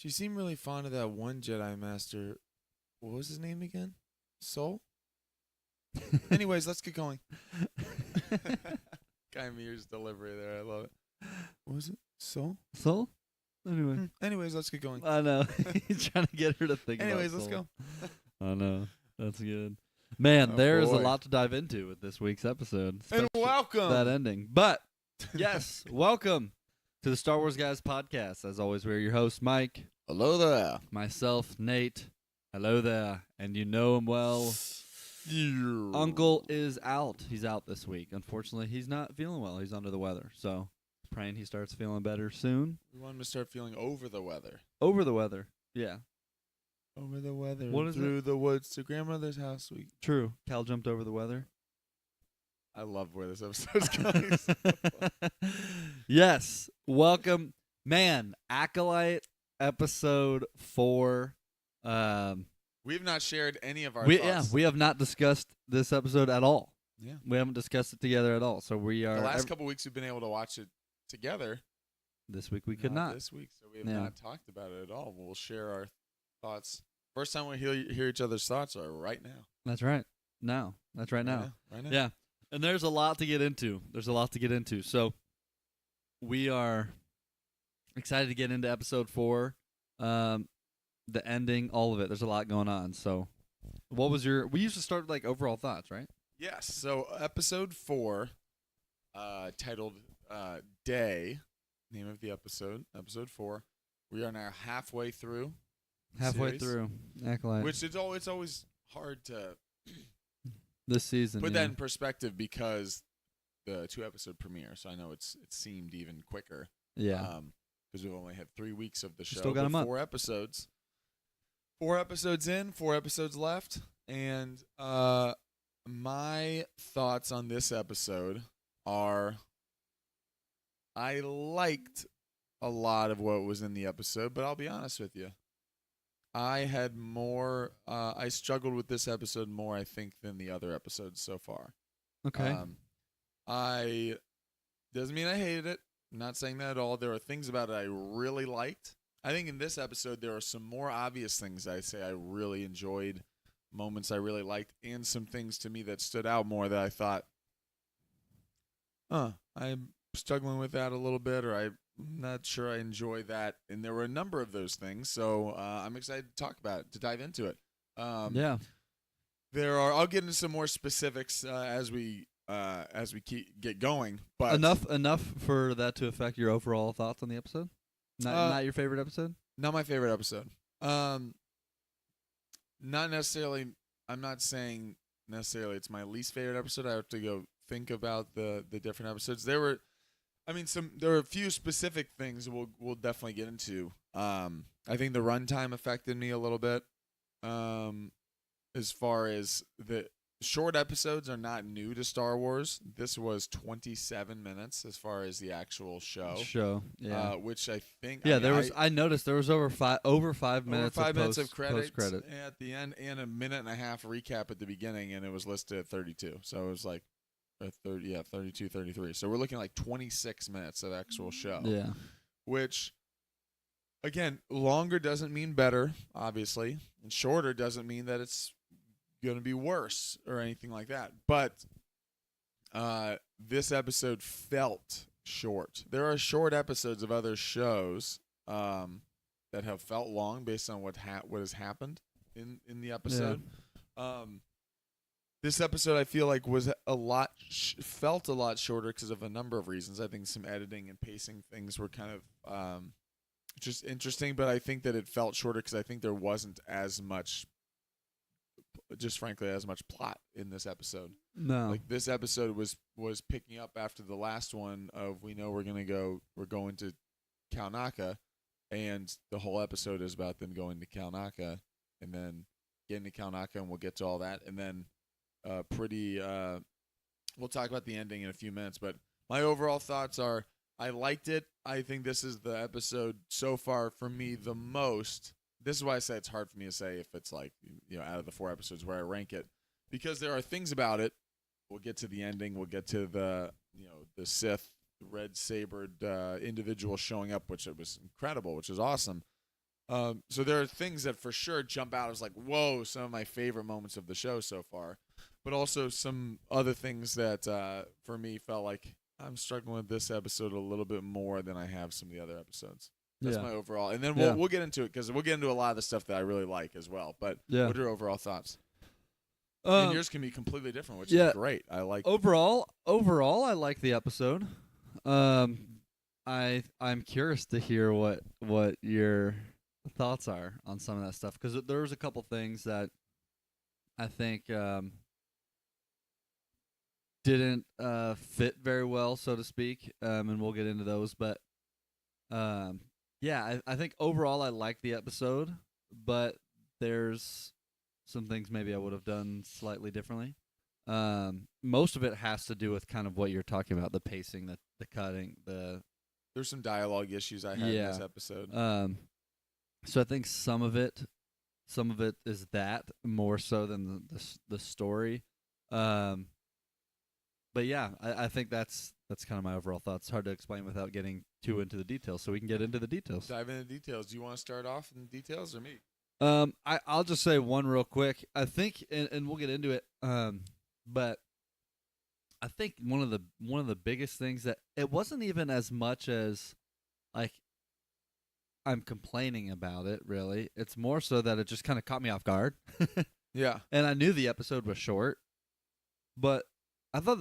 She seemed really fond of that one Jedi Master. What was his name again? Soul? Anyways, let's get going. QIMIR's delivery there. I love it. What was it? Soul? Soul? Anyway. Anyways, let's get going. I know. He's trying to get her to think Anyways, about let's Soul. go. I know. That's good. Man, Oh, there is a boy. lot to dive into with this week's episode. And especially welcome. that ending. But, yes, welcome to the Star Wars Guys podcast. As always, we're your hosts, Mike, Hello there. myself, Nate. Hello there. And you know him well. Uncle is out. He's out this week. Unfortunately, he's not feeling well. He's under the weather. So, praying he starts feeling better soon. We want him to start feeling over the weather. Over the weather. Yeah. Over the weather. What is through the woods to grandmother's house. True. Cal jumped over the weather. I love where this episode's going. Yes. Welcome. Man, Acolyte episode 4. We have not shared any of our We thoughts. we have not discussed this episode at all. Yeah. We haven't discussed it together at all. So we are The last couple weeks we've been able to watch it together. this week we could not. This week, so we have Yeah. not talked about it at all. We'll share our thoughts. First time we hear each other's thoughts are right now. That's right. Now. That's right now. Right now. Yeah. And there's a lot to get into. So we are excited to get into episode 4. The ending, all of it. There's a lot going on. So what was we usually start like overall thoughts, right? Yes. So episode 4, titled Day, name of the episode 4. We are now halfway through. the series, through Acolyte. Which it's always hard to this season. put that in perspective because the 2-episode premiere. So I know it seemed even quicker. Yeah. Because we've only had 3 weeks of the show. Still got but 'em up. 4 episodes. 4 episodes in, 4 episodes left. And my thoughts on this episode are I liked a lot of what was in the episode, but I'll be honest with you. I had more, I struggled with this episode more, I think, than the other episodes so far. Okay. I doesn't mean I hated it. I'm not saying that at all. There are things about it I really liked. I think in this episode there are some more obvious things I say I really enjoyed, moments I really liked, and some things to me that stood out more that I thought, I'm struggling with that a little bit, or I'm not sure I enjoy that. And there were a number of those things, so I'm excited to talk about it, to dive into it. Yeah. I'll get into some more specifics as we get going. But Enough for that to affect your overall thoughts on the episode? Not your favorite episode? Not my favorite episode. Not necessarily. I'm not saying necessarily it's my least favorite episode. I have to go think about the different episodes. There were a few specific things we'll definitely get into. I think the runtime affected me a little bit. As far as the short episodes are not new to Star Wars. This was 27 minutes as far as the actual show. Yeah. Which I think. Yeah, I noticed there was over 5 minutes. Over 5 minutes of credits credit at the end, and a minute and a half recap at the beginning, and it was listed at 32. So it was like 32, 33. So we're looking at like 26 minutes of actual show. Yeah. Which, again, longer doesn't mean better, obviously, and shorter doesn't mean that it's going to be worse or anything like that. But this episode felt short. There are short episodes of other shows that have felt long based on what has happened in the episode. Yeah. This episode I feel like was felt a lot shorter because of a number of reasons. I think some editing and pacing things were kind of just interesting, but I think that it felt shorter because I think there wasn't as much, just frankly, as much plot in this episode. No. Like this episode was picking up after the last one of we're going to Kalnaka, and the whole episode is about them going to Kalnaka and then getting to Kalnaka, and we'll get to all that, and then we'll talk about the ending in a few minutes, but my overall thoughts are I liked it. I think this is the episode so far for me the most. This is why I say it's hard for me to say if it's like, out of the 4 episodes where I rank it, because there are things about it. We'll get to the ending. We'll get to the Sith red-sabered individual showing up, which it was incredible, which is awesome. So there are things that for sure jump out as like, whoa, some of my favorite moments of the show so far, but also some other things that for me felt like I'm struggling with this episode a little bit more than I have some of the other episodes. That's my overall, and then we'll get into it because we'll get into a lot of the stuff that I really like as well. But what are your overall thoughts? And yours can be completely different, which is great. I like overall. I like the episode. I'm curious to hear what your thoughts are on some of that stuff because there was a couple things that I think didn't fit very well, so to speak, and we'll get into those. But I think overall I like the episode, but there's some things maybe I would have done slightly differently. Most of it has to do with kind of what you're talking about, the pacing, the cutting, There's some dialogue issues I had in this episode. So I think some of it is that more so than the story. But yeah, I think that's kind of my overall thoughts. It's hard to explain without getting too into the details, so we can get into the details. Dive into the details. Do you want to start off in the details or me? I'll just say one real quick. I think, and we'll get into it. But I think one of the biggest things that it wasn't even as much as like I'm complaining about it. Really, it's more so that it just kind of caught me off guard. Yeah, and I knew the episode was short, but I thought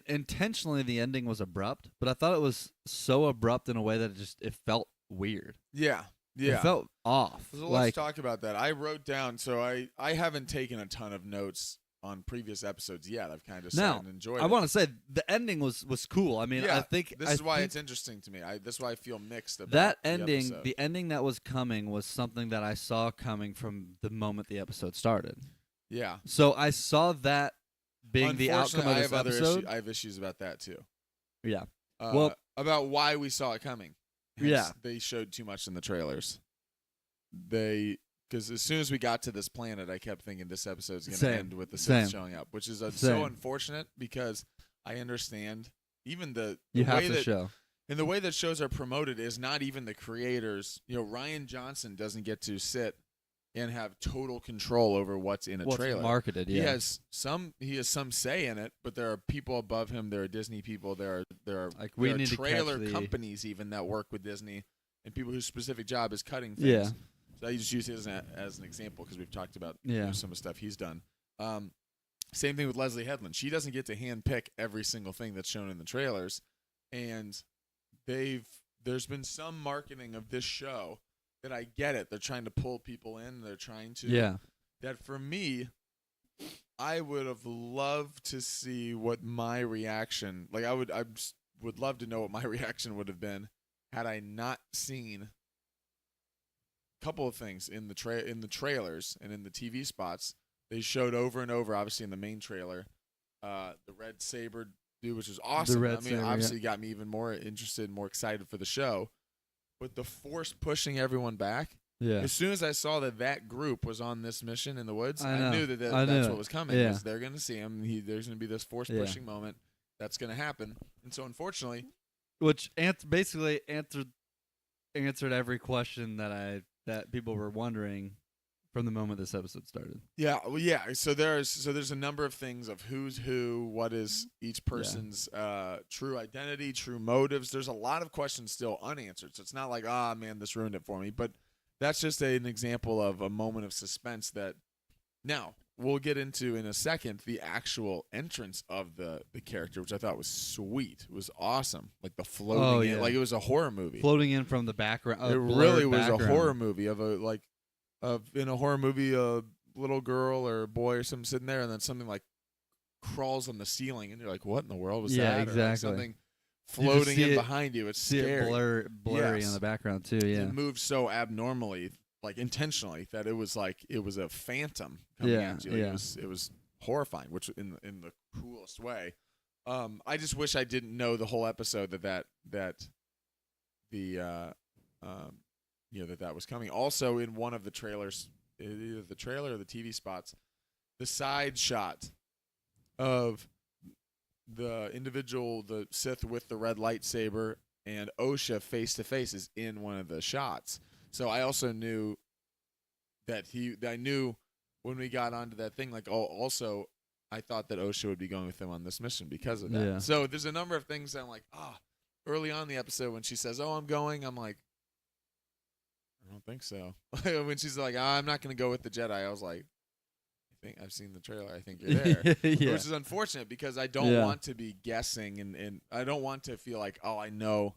intentionally the ending was abrupt, but I thought it was so abrupt in a way that it felt weird. Yeah. It felt off. So let's talk about that. I wrote down, so I haven't taken a ton of notes on previous episodes yet. I've kind of sat and enjoyed it. I want to say the ending was cool. I mean, I think this is why it's interesting to me. This is why I feel mixed about that ending. The ending that was coming was something that I saw coming from the moment the episode started. Yeah. So I saw that being the outcome of this episode. I have issues about that too. Yeah. About why we saw it coming. Hence, they showed too much in the trailers. Because as soon as we got to this planet, I kept thinking this episode is going to end with the Sith showing up, which is so unfortunate because I understand even the way that show. And the way that shows are promoted is not even the creators. Ryan Johnson doesn't get to sit and have total control over what's in a trailer. Marketed, yeah. He has some say in it, but there are people above him. There are Disney people. There are trailer companies even that work with Disney and people whose specific job is cutting things. Yeah. So I just use his as an example because we've talked about some of the stuff he's done. Same thing with Leslie Headland. She doesn't get to handpick every single thing that's shown in the trailers, and there's been some marketing of this show that I get it. They're trying to pull people in. They're trying to. Yeah. That for me, I would have loved to see what my reaction. Like I would love to know what my reaction would have been had I not seen a couple of things in the trailers and in the TV spots. They showed over and over, obviously in the main trailer, the red saber dude, which was awesome. Obviously got me even more interested, more excited for the show. But the Force pushing everyone back. Yeah. As soon as I saw that group was on this mission in the woods, I knew that's what was coming. Yeah. They're going to see him. There's going to be this Force pushing moment that's going to happen. And so, unfortunately, which basically answered every question that people were wondering from the moment this episode started. Yeah, well, yeah. So there's a number of things of who's who, what is each person's true identity, true motives. There's a lot of questions still unanswered. So it's not like, man, this ruined it for me. But that's just an example of a moment of suspense that now we'll get into in a second. The actual entrance of the character, which I thought was sweet. It was awesome. Like the floating in, like it was a horror movie. Floating in from the background. It really was a horror movie in a horror movie, a little girl or a boy or something sitting there, and then something like crawls on the ceiling, and you're like, "What in the world was that?" Yeah, exactly. Or like something floating in behind you. It's scary. It blurry in the background too. Yeah, it moved so abnormally, like intentionally, that it was a phantom coming at you. Like it was horrifying, which in the coolest way. I just wish I didn't know the whole episode that was coming. Also, in one of the trailers, either the trailer or the TV spots, the side shot of the individual, the Sith with the red lightsaber, and Osha face to face is in one of the shots. So I also knew that I knew when we got onto that thing, like, oh, also, I thought that Osha would be going with him on this mission because of that. Yeah. So there's a number of things that I'm like, early on in the episode when she says, oh, I'm going, I'm like, I don't think so. When she's like, I'm not going to go with the Jedi, I was like, I think I've seen the trailer. I think you're there. Yeah. Which is unfortunate because I don't want to be guessing and I don't want to feel like, I know.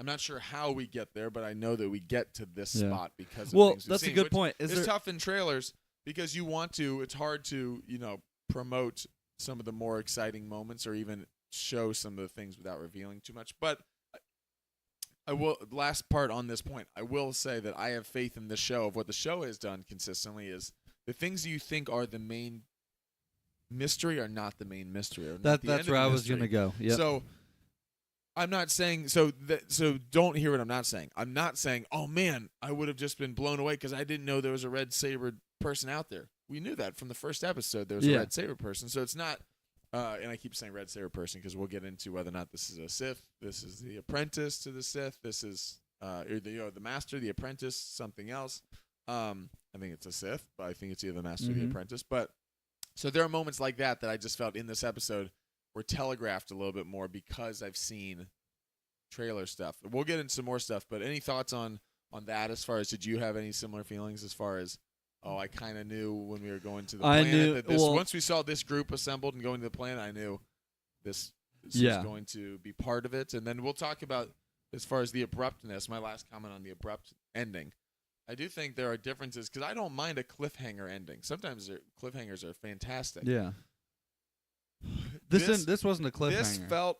I'm not sure how we get there, but I know that we get to this spot because of things we've that's seen, a good which point. It's tough in trailers because it's hard to, promote some of the more exciting moments or even show some of the things without revealing too much. But last part on this point, I will say that I have faith in the show of what the show has done consistently is the things you think are the main mystery are not the main mystery. That's where I was going to go. Yep. So I'm not saying so don't hear what I'm not saying. I'm not saying, oh man, I would have just been blown away because I didn't know there was a red saber person out there. We knew that from the first episode there was a red saber person. So it's not and I keep saying red saber person because we'll get into whether or not this is a Sith, this is the apprentice to the Sith, this is the master, the apprentice, something else. I think it's a Sith, but I think it's either the master or the apprentice. But so there are moments like that I just felt in this episode were telegraphed a little bit more because I've seen trailer stuff. We'll get into some more stuff, but any thoughts on that as far as did you have any similar feelings as far as I kind of knew when we were going to the planet that once we saw this group assembled and going to the planet, I knew this was going to be part of it. And then we'll talk about as far as the abruptness, my last comment on the abrupt ending. I do think there are differences because I don't mind a cliffhanger ending. Sometimes cliffhangers are fantastic. Yeah. This wasn't a cliffhanger. This felt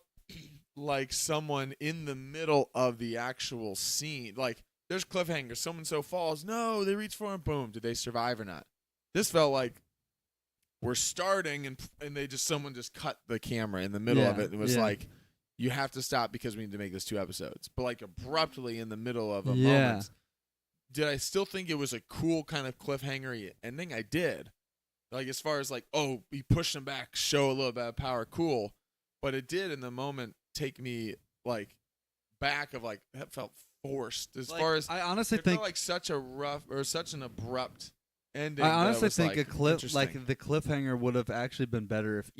like someone in the middle of the actual scene. Like, there's cliffhangers. So-and-so falls. No, they reach for him. Boom. Did they survive or not? This felt like we're starting and someone just cut the camera in the middle of it and was like, you have to stop because we need to make this 2 episodes. But like abruptly in the middle of a moment. Did I still think it was a cool kind of cliffhanger ending? I did. Like, as far as like, he pushed him back, show a little bit of power, cool. But it did in the moment take me like back of like that felt forced. As far as I honestly it think felt like such an abrupt ending. I honestly think like, the cliffhanger would have actually been better if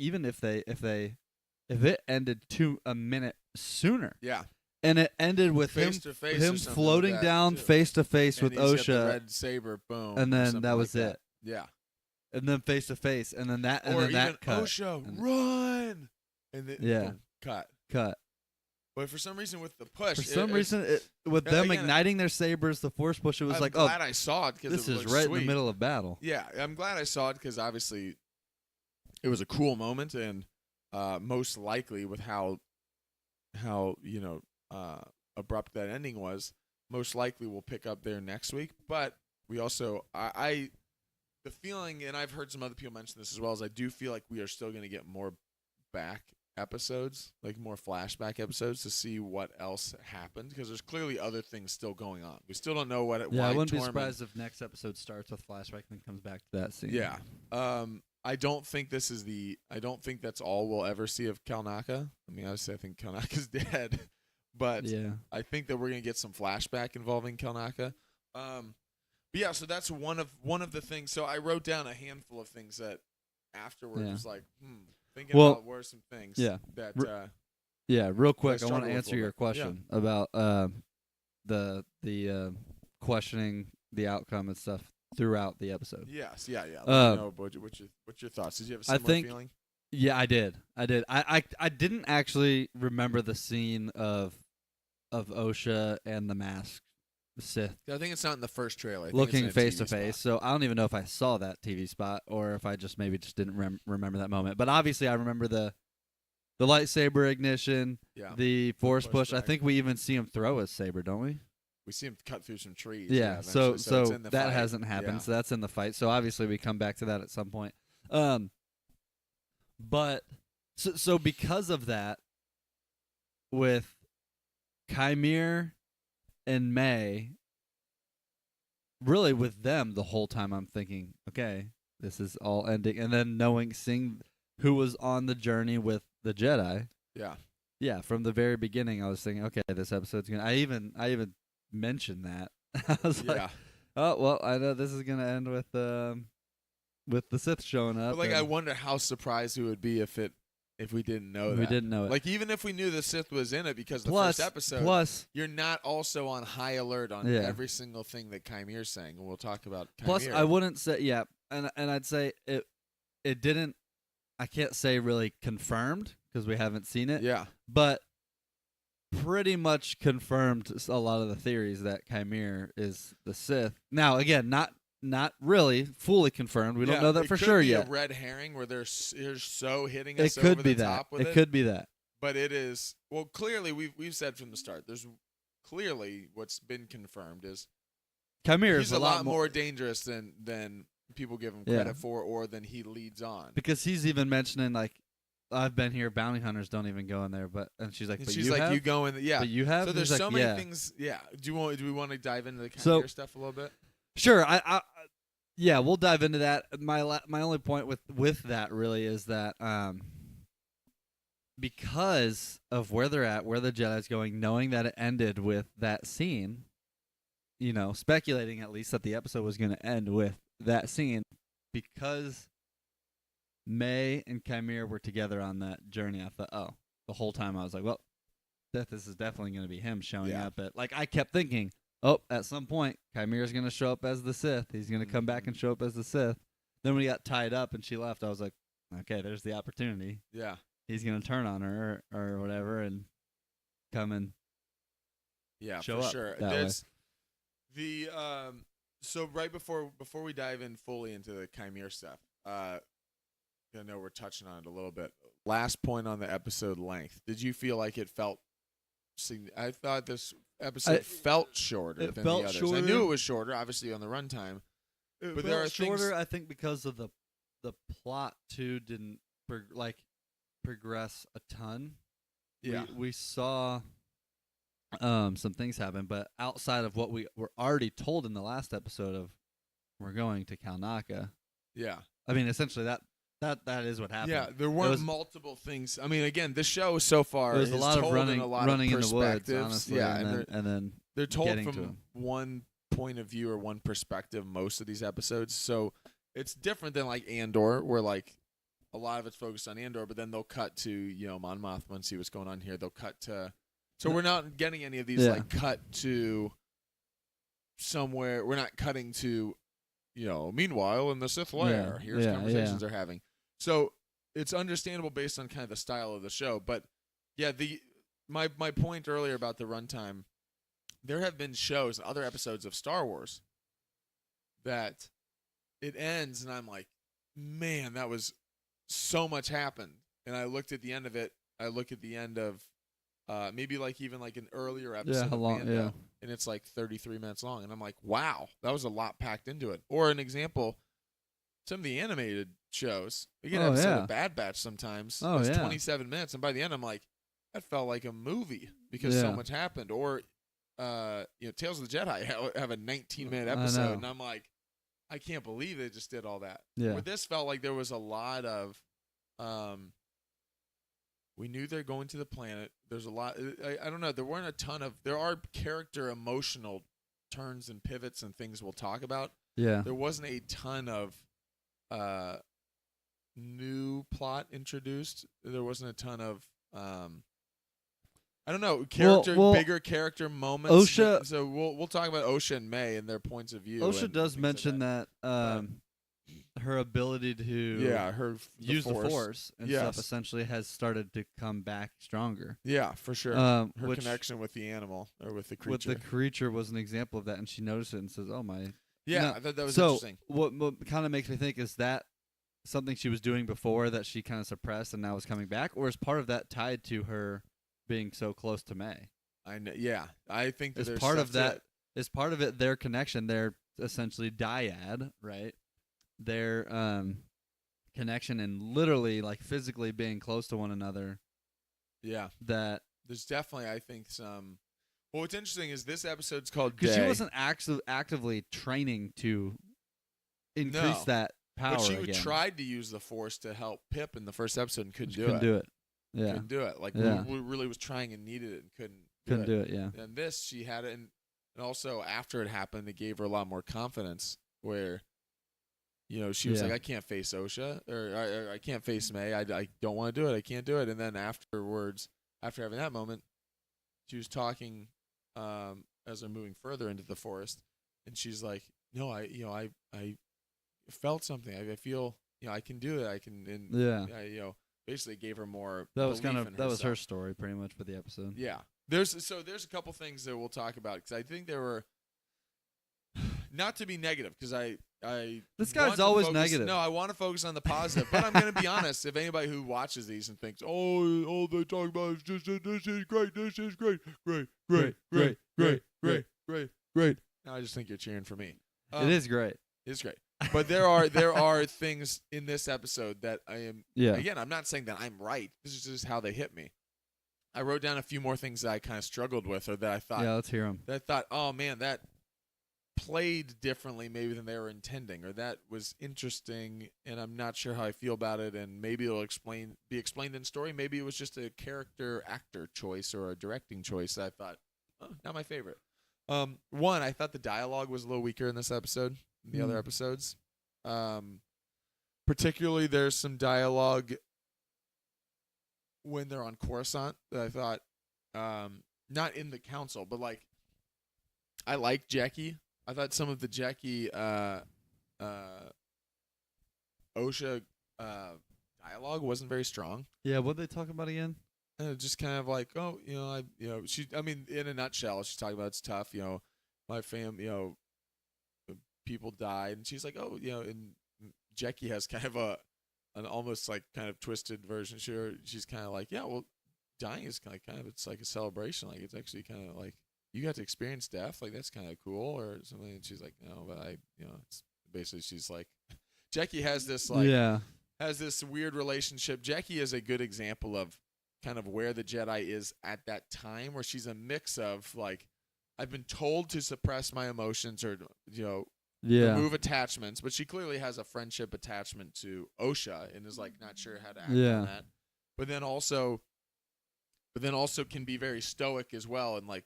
it ended a minute sooner. Yeah. And it ended with him floating down face to face with Osha. The red saber, boom. And then that was like it. Yeah. And then face to face, and then that, and or then even that cut. Osha, run! And then boom, cut. But for some reason, with the push, with them igniting their sabers, the force push, it was I'm glad I saw it because this it is was right sweet. in the middle of battle. Yeah, I'm glad I saw it because obviously it was a cool moment, and most likely with how abrupt that ending was, most likely we'll pick up there next week. But we also, the feeling, and I've heard some other people mention this as well, is I do feel like we are still going to get more back episodes, like more flashback episodes to see what else happened, because there's clearly other things still going on. We still don't know why I wouldn't be surprised if next episode starts with flashback and then comes back to that scene. Yeah. I don't think that's all we'll ever see of Kalnaka. I mean, obviously I think Kalnaka's dead, but I think that we're going to get some flashback involving Kalnaka. But yeah, so that's one of the things. So I wrote down a handful of things that afterwards was like, thinking about where some things that real quick, I want to answer your question about the questioning the outcome and stuff throughout the episode. Yes, yeah. Let me know what's your thoughts. Did you have a similar feeling? Yeah, I did. I didn't actually remember the scene of Osha and the mask Sith. I think it's not in the first trailer. Looking face to face. So I don't even know if I saw that TV spot or if I just didn't remember that moment. But obviously I remember the lightsaber ignition, the force push. I think we even see him throw his saber, don't we? We see him cut through some trees. Yeah. So it's in the that fight. hasn't happened. Yeah. So that's in the fight. So obviously we come back to that at some point. But so because of that, with QIMIR and Mae, really with them the whole time I'm thinking, okay, this is all ending, and then seeing who was on the journey with the Jedi. Yeah, from the very beginning I was thinking, okay, this episode's gonna. I even mentioned that I was Yeah. like, oh well, I know this is gonna end with the Sith showing up. But like, I and wonder how surprised we would be if we didn't know that. we didn't know it. Like, even if we knew the Sith was in it, because the plus, first episode, plus, you're not also on high alert on Yeah. every single thing that QIMIR's saying, and we'll talk about QIMIR. plus, I wouldn't say and I'd say it didn't. I can't say really confirmed because we haven't seen it. Yeah. But pretty much confirmed a lot of the theories that QIMIR is the Sith. Now, again, not really fully confirmed. We don't know that for sure yet. yet. It could be a red herring where they're so hitting It us could over be the that. top with It could be that. But it is, well, clearly we've said from the start. There's clearly what's been confirmed is QIMIR he's is a lot more dangerous than people give him credit for, or than he leads on. Because he's even mentioning like, I've been here. Bounty hunters don't even go in there. And she's like, And but she's you like, have? you go in, yeah. But you have. So there's He's so like, many things. Yeah. Do we want to dive into the QIMIR stuff a little bit? Sure. Yeah, we'll dive into that. My only point with that really is that because of where they're at, where the Jedi's going, knowing that it ended with that scene, speculating at least that the episode was going to end with that scene, because Mae and QIMIR were together on that journey. I thought, the whole time I was like, well, this is definitely going to be him showing up. I kept thinking, at some point, QIMIR's going to show up as the Sith. He's going to come back and show up as the Sith. Then when he got tied up and she left, I was like, okay, there's the opportunity. Yeah. He's going to turn on her or whatever and come and show up. Sure. That way. So right before we dive in fully into the QIMIR stuff, I know we're touching on it a little bit. Last point on the episode length. Did you feel like it felt? I thought this episode felt shorter than the others. Shorter. I knew it was shorter, obviously on the runtime. But there are shorter, things. I think, because of the plot too didn't progress a ton. Yeah, we saw some things happen, but outside of what we were already told in the last episode of we're going to Kalnaka. Yeah, I mean, essentially that is what happened. Yeah, there weren't multiple things. I mean, again, this show so far there's is a lot of told running, in a lot running of in the woods, perspectives. honestly, Yeah, and then they're told getting to from him. one point of view or one perspective most of these episodes. So it's different than like Andor, where like a lot of it's focused on Andor, but then they'll cut to Mon Mothma and see what's going on here. They'll cut to, so we're not getting any of these like cut to somewhere. We're not cutting to, meanwhile in the Sith lair, here's conversations they're having. So it's understandable based on kind of the style of the show. But yeah, my point earlier about the runtime, there have been shows, other episodes of Star Wars that it ends and I'm like, man, that was so much happened. And I looked at the end of it. I look at the end of maybe even an earlier episode of Mando, and it's like 33 minutes long. And I'm like, wow, that was a lot packed into it. Or an example, some of the animated shows, an episode of Bad Batch sometimes. It's 27 minutes. And by the end, I'm like, that felt like a movie because so much happened. Or, Tales of the Jedi have a 19-minute episode. And I'm like, I can't believe they just did all that. Yeah. Where this felt like there was a lot of, we knew they're going to the planet. There's a lot. I don't know. There weren't a ton of. There are character emotional turns and pivots and things we'll talk about. Yeah. There wasn't a ton of new plot introduced. There wasn't a ton of. I don't know. Bigger character moments. Osha. So we'll talk about Osha and Mae and their points of view. Osha does mention that. Her ability to use the force and stuff essentially has started to come back stronger. Yeah, for sure. Her connection with the animal or with the creature. With the creature was an example of that, and she noticed it and says, "Oh my." Yeah, I thought that was interesting. What kind of makes me think is that something she was doing before that she kind of suppressed and now is coming back, or is part of that tied to her being so close to Mae? I know. Yeah, I think that as part of that. Is part of it their connection? They're essentially dyad, right? Their connection and literally physically being close to one another. Yeah. That there's definitely, I think, some. Well, what's interesting is this episode's called because she wasn't actively training to increase that power. But she again. tried to use the Force to help Pip in the first episode and couldn't do it. Yeah. Couldn't do it. We really was trying and needed it and couldn't do it. Yeah. And this, she had it, and And also after it happened, it gave her a lot more confidence where, she was like, I can't face Osha or I can't face Mae. I don't want to do it. I can't do it. And then afterwards, after having that moment, she was talking as they're moving further into the forest, and she's like, no, I felt something. I feel, I can do it. I can, and I, basically gave her more. That was was her story pretty much for the episode. Yeah. There's a couple things that we'll talk about because I think there were, not to be negative because this guy's always negative. No, I want to focus on the positive, but I'm going to be honest. If anybody who watches these and thinks, oh, all they talk about is just this is great, this is great, great. Now I just think you're cheering for me. It is great. It's great. But there are things in this episode that I am. Yeah. Again, I'm not saying that I'm right. This is just how they hit me. I wrote down a few more things that I kind of struggled with, or that I thought. Yeah, let's hear them. That I thought, oh man, that played differently maybe than they were intending, or that was interesting, and I'm not sure how I feel about it. And maybe it'll be explained in story. Maybe it was just a character actor choice or a directing choice that I thought, oh, not my favorite. One, I thought the dialogue was a little weaker in this episode than the other episodes. Particularly, there's some dialogue when they're on Coruscant that I thought, not in the council, but like, I like Jackie. I thought some of the Jackie Osha dialogue wasn't very strong. Yeah, what they talk about again? Just kind of like, oh, I mean, in a nutshell, she's talking about it's tough, my people died, and she's like, oh, and Jackie has kind of an almost like kind of twisted version. She's kind of like, yeah, well, dying is kind of it's like a celebration, like it's actually kind of like you got to experience death, like that's kind of cool or something. And she's like, no, but it's basically she's like, Jackie has this like has this weird relationship. Jackie is a good example of kind of where the Jedi is at that time, where she's a mix of like, I've been told to suppress my emotions or remove attachments, but she clearly has a friendship attachment to Osha and is like not sure how to act on that. But then also can be very stoic as well, and like,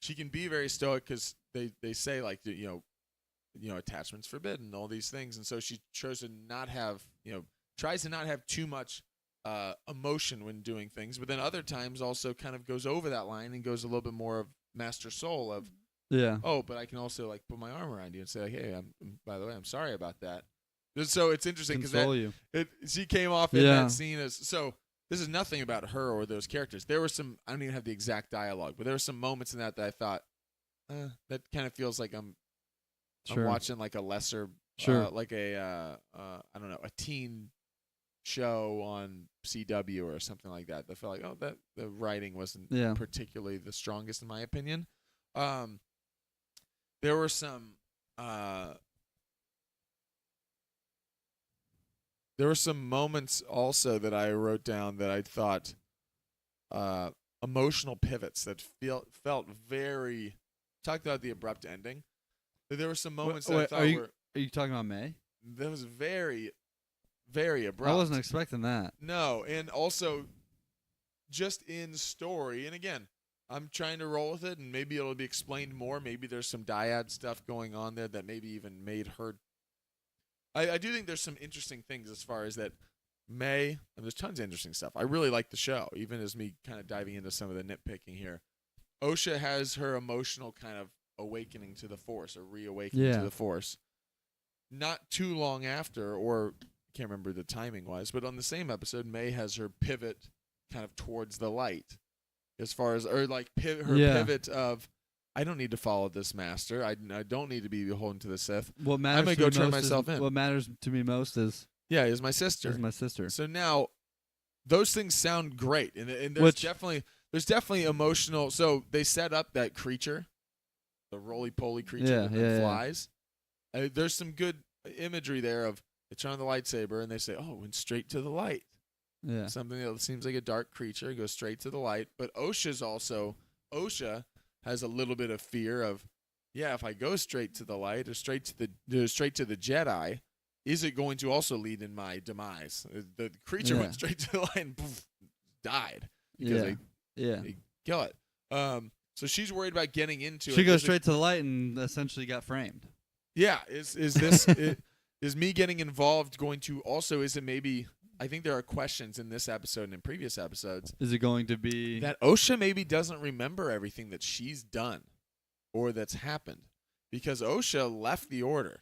she can be very stoic because they say like attachments forbidden and all these things, and so she tries to not have too much emotion when doing things, but then other times also kind of goes over that line and goes a little bit more of Master Soul of but I can also like put my arm around you and say like, hey, by the way, I'm sorry about that. So it's interesting because she came off in that scene as so. This is nothing about her or those characters. There were some, I don't even have the exact dialogue, but there were some moments in that I thought, that kind of feels like I'm watching like a lesser, like a I don't know, a teen show on CW or something like that. I felt like, oh, that the writing wasn't particularly the strongest in my opinion. There were some moments also that I wrote down that I thought emotional pivots that felt very. Talked about the abrupt ending. There were some moments that I thought were. Are you talking about Mae? That was very, very abrupt. I wasn't expecting that. No, and also just in story, and again, I'm trying to roll with it, and maybe it'll be explained more. Maybe there's some dyad stuff going on there that maybe even made her. I do think there's some interesting things as far as that Mae, and there's tons of interesting stuff. I really like the show, even as me kind of diving into some of the nitpicking here. Osha has her emotional kind of awakening to the Force, or reawakening to the Force. Not too long after, or I can't remember the timing wise, but on the same episode, Mae has her pivot kind of towards the light, as far as, or like pivot of, I don't need to follow this master. I don't need to be beholden to the Sith. What matters I'm gonna go turn myself in. What matters to me most is is my sister. Is my sister. So now, those things sound great, and there's definitely emotional. So they set up that creature, the roly-poly creature that flies. There's some good imagery there of they turn on the lightsaber and they say, "Oh, went straight to the light." Yeah, something that seems like a dark creature goes straight to the light. But Osha has a little bit of fear of, if I go straight to the light or straight to the Jedi, is it going to also lead in my demise? The creature went straight to the light and poof, died because they kill it. So she's worried about getting into it. She goes straight to the light and essentially got framed. Yeah. Is this is me getting involved going to also? Is it maybe? I think there are questions in this episode and in previous episodes. Is it going to be that Osha maybe doesn't remember everything that she's done or that's happened because Osha left the order.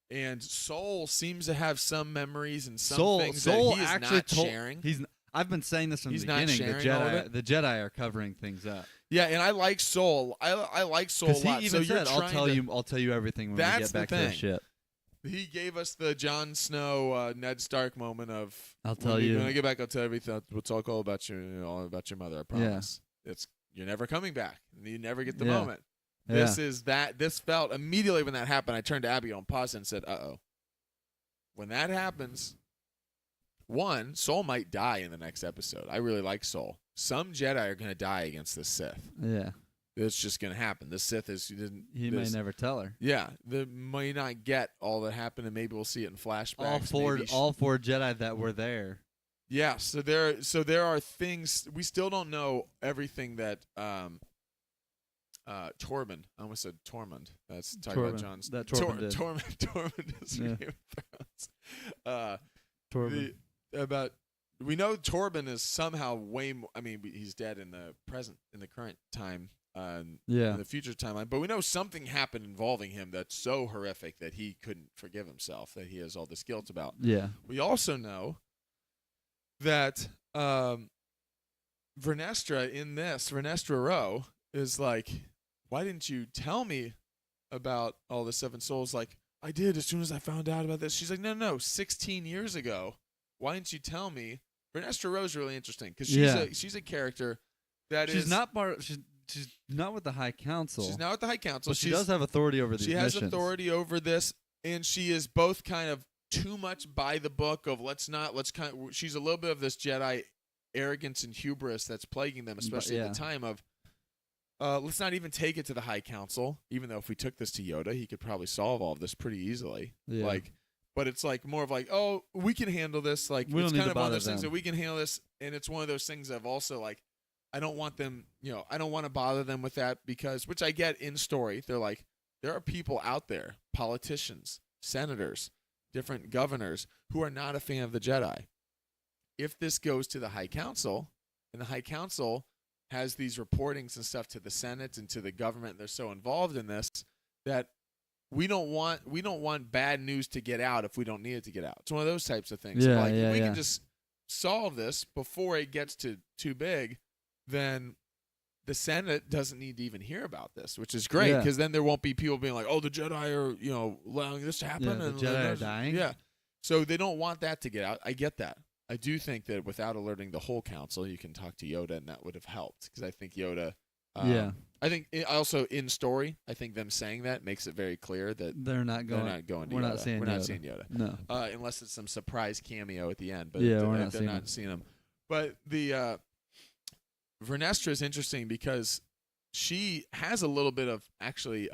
And Soul seems to have some memories and some things that he is not sharing. I've been saying this from the not beginning. sharing The Jedi are covering things up. Yeah, and I like Soul. I like Soul a lot. Because he even so said, "I'll tell you everything when we get back to the ship." He gave us the Jon Snow, Ned Stark moment of, "I'll tell you when I get back. I'll tell everything. We'll talk all about your mother. I promise. Yeah. You're never coming back. You never get the moment." Yeah. This felt immediately when that happened. I turned to Abigail and paused and said, "Uh-oh." When that happens, Soul might die in the next episode. I really like Soul. Some Jedi are going to die against the Sith. Yeah. It's just going to happen. The Sith is... He may never tell her. Yeah. They may not get all that happened, and maybe we'll see it in flashbacks. All four Jedi that were there. Yeah. So there are things... We still don't know everything that... Tormund. I almost said Tormund. That's talking about John's. That Tormund did. Tormund is Game of Thrones. Tormund. We know Tormund is somehow way more. I mean, he's dead in the current time, in the future timeline. But we know something happened involving him that's so horrific that he couldn't forgive himself, that he has all this guilt about. Yeah. We also know that Vernestra Rowe is like, why didn't you tell me about all the Seven Souls? Like, I did as soon as I found out about this. She's like, no, 16 years ago. Why didn't you tell me? Vernestra Rowe is really interesting because she's a character that she's not with the High Council. She's not with the High Council. But she does have authority over these missions. She has authority over this, and she is both kind of too much by the book of she's a little bit of this Jedi arrogance and hubris that's plaguing them, especially at the time of, let's not even take it to the High Council, even though if we took this to Yoda, he could probably solve all of this pretty easily. Yeah. But it's like more of like, oh, we can handle this. Like, we it's don't kind need of to one of those bother things them. that we can handle this. And it's one of those things of also like, I don't want them, I don't want to bother them with that because, which I get in story. They're like, there are people out there, politicians, senators, different governors who are not a fan of the Jedi. If this goes to the High Council and the High Council has these reportings and stuff to the Senate and to the government, they're so involved in this that we don't want bad news to get out if we don't need it to get out. It's one of those types of things. Yeah, if we can just solve this before it gets too big, then the Senate doesn't need to even hear about this, which is great because then there won't be people being like, "Oh, the Jedi are allowing this to happen." Yeah, the Jedi are dying. Yeah, so they don't want that to get out. I get that. I do think that without alerting the whole council, you can talk to Yoda, and that would have helped because I think Yoda. I think also in story, I think them saying that makes it very clear that they're not going. To we're Yoda. not seeing. We're Yoda. not seeing Yoda. No, unless it's some surprise cameo at the end. But we're they're not seeing him. seeing him. But the Vernestra is interesting because she has a little bit of actually.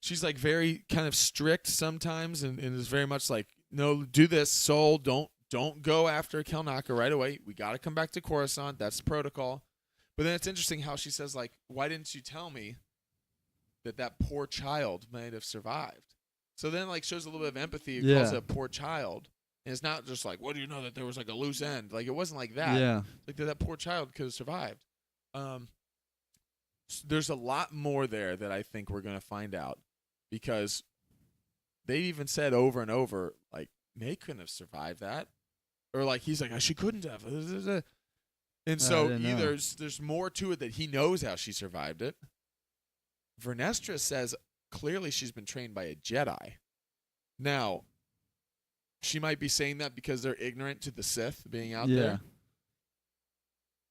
She's like very kind of strict sometimes, and is very much like, no, do this, Soul. Don't go after Kelnaka right away. We got to come back to Coruscant. That's the protocol. But then it's interesting how she says, like, why didn't you tell me that poor child might have survived? So then, like, shows a little bit of empathy. It calls it a poor child. And it's not just like, what do you know that there was, like, a loose end? Like, it wasn't like that. Yeah. Like, that poor child could have survived. There's a lot more there that I think we're going to find out. Because they even said over and over, like, Mae couldn't have survived that. Or, like, he's like, she couldn't have. And so either there's more to it that he knows how she survived it. Vernestra says clearly she's been trained by a Jedi. Now, she might be saying that because they're ignorant to the Sith being out there.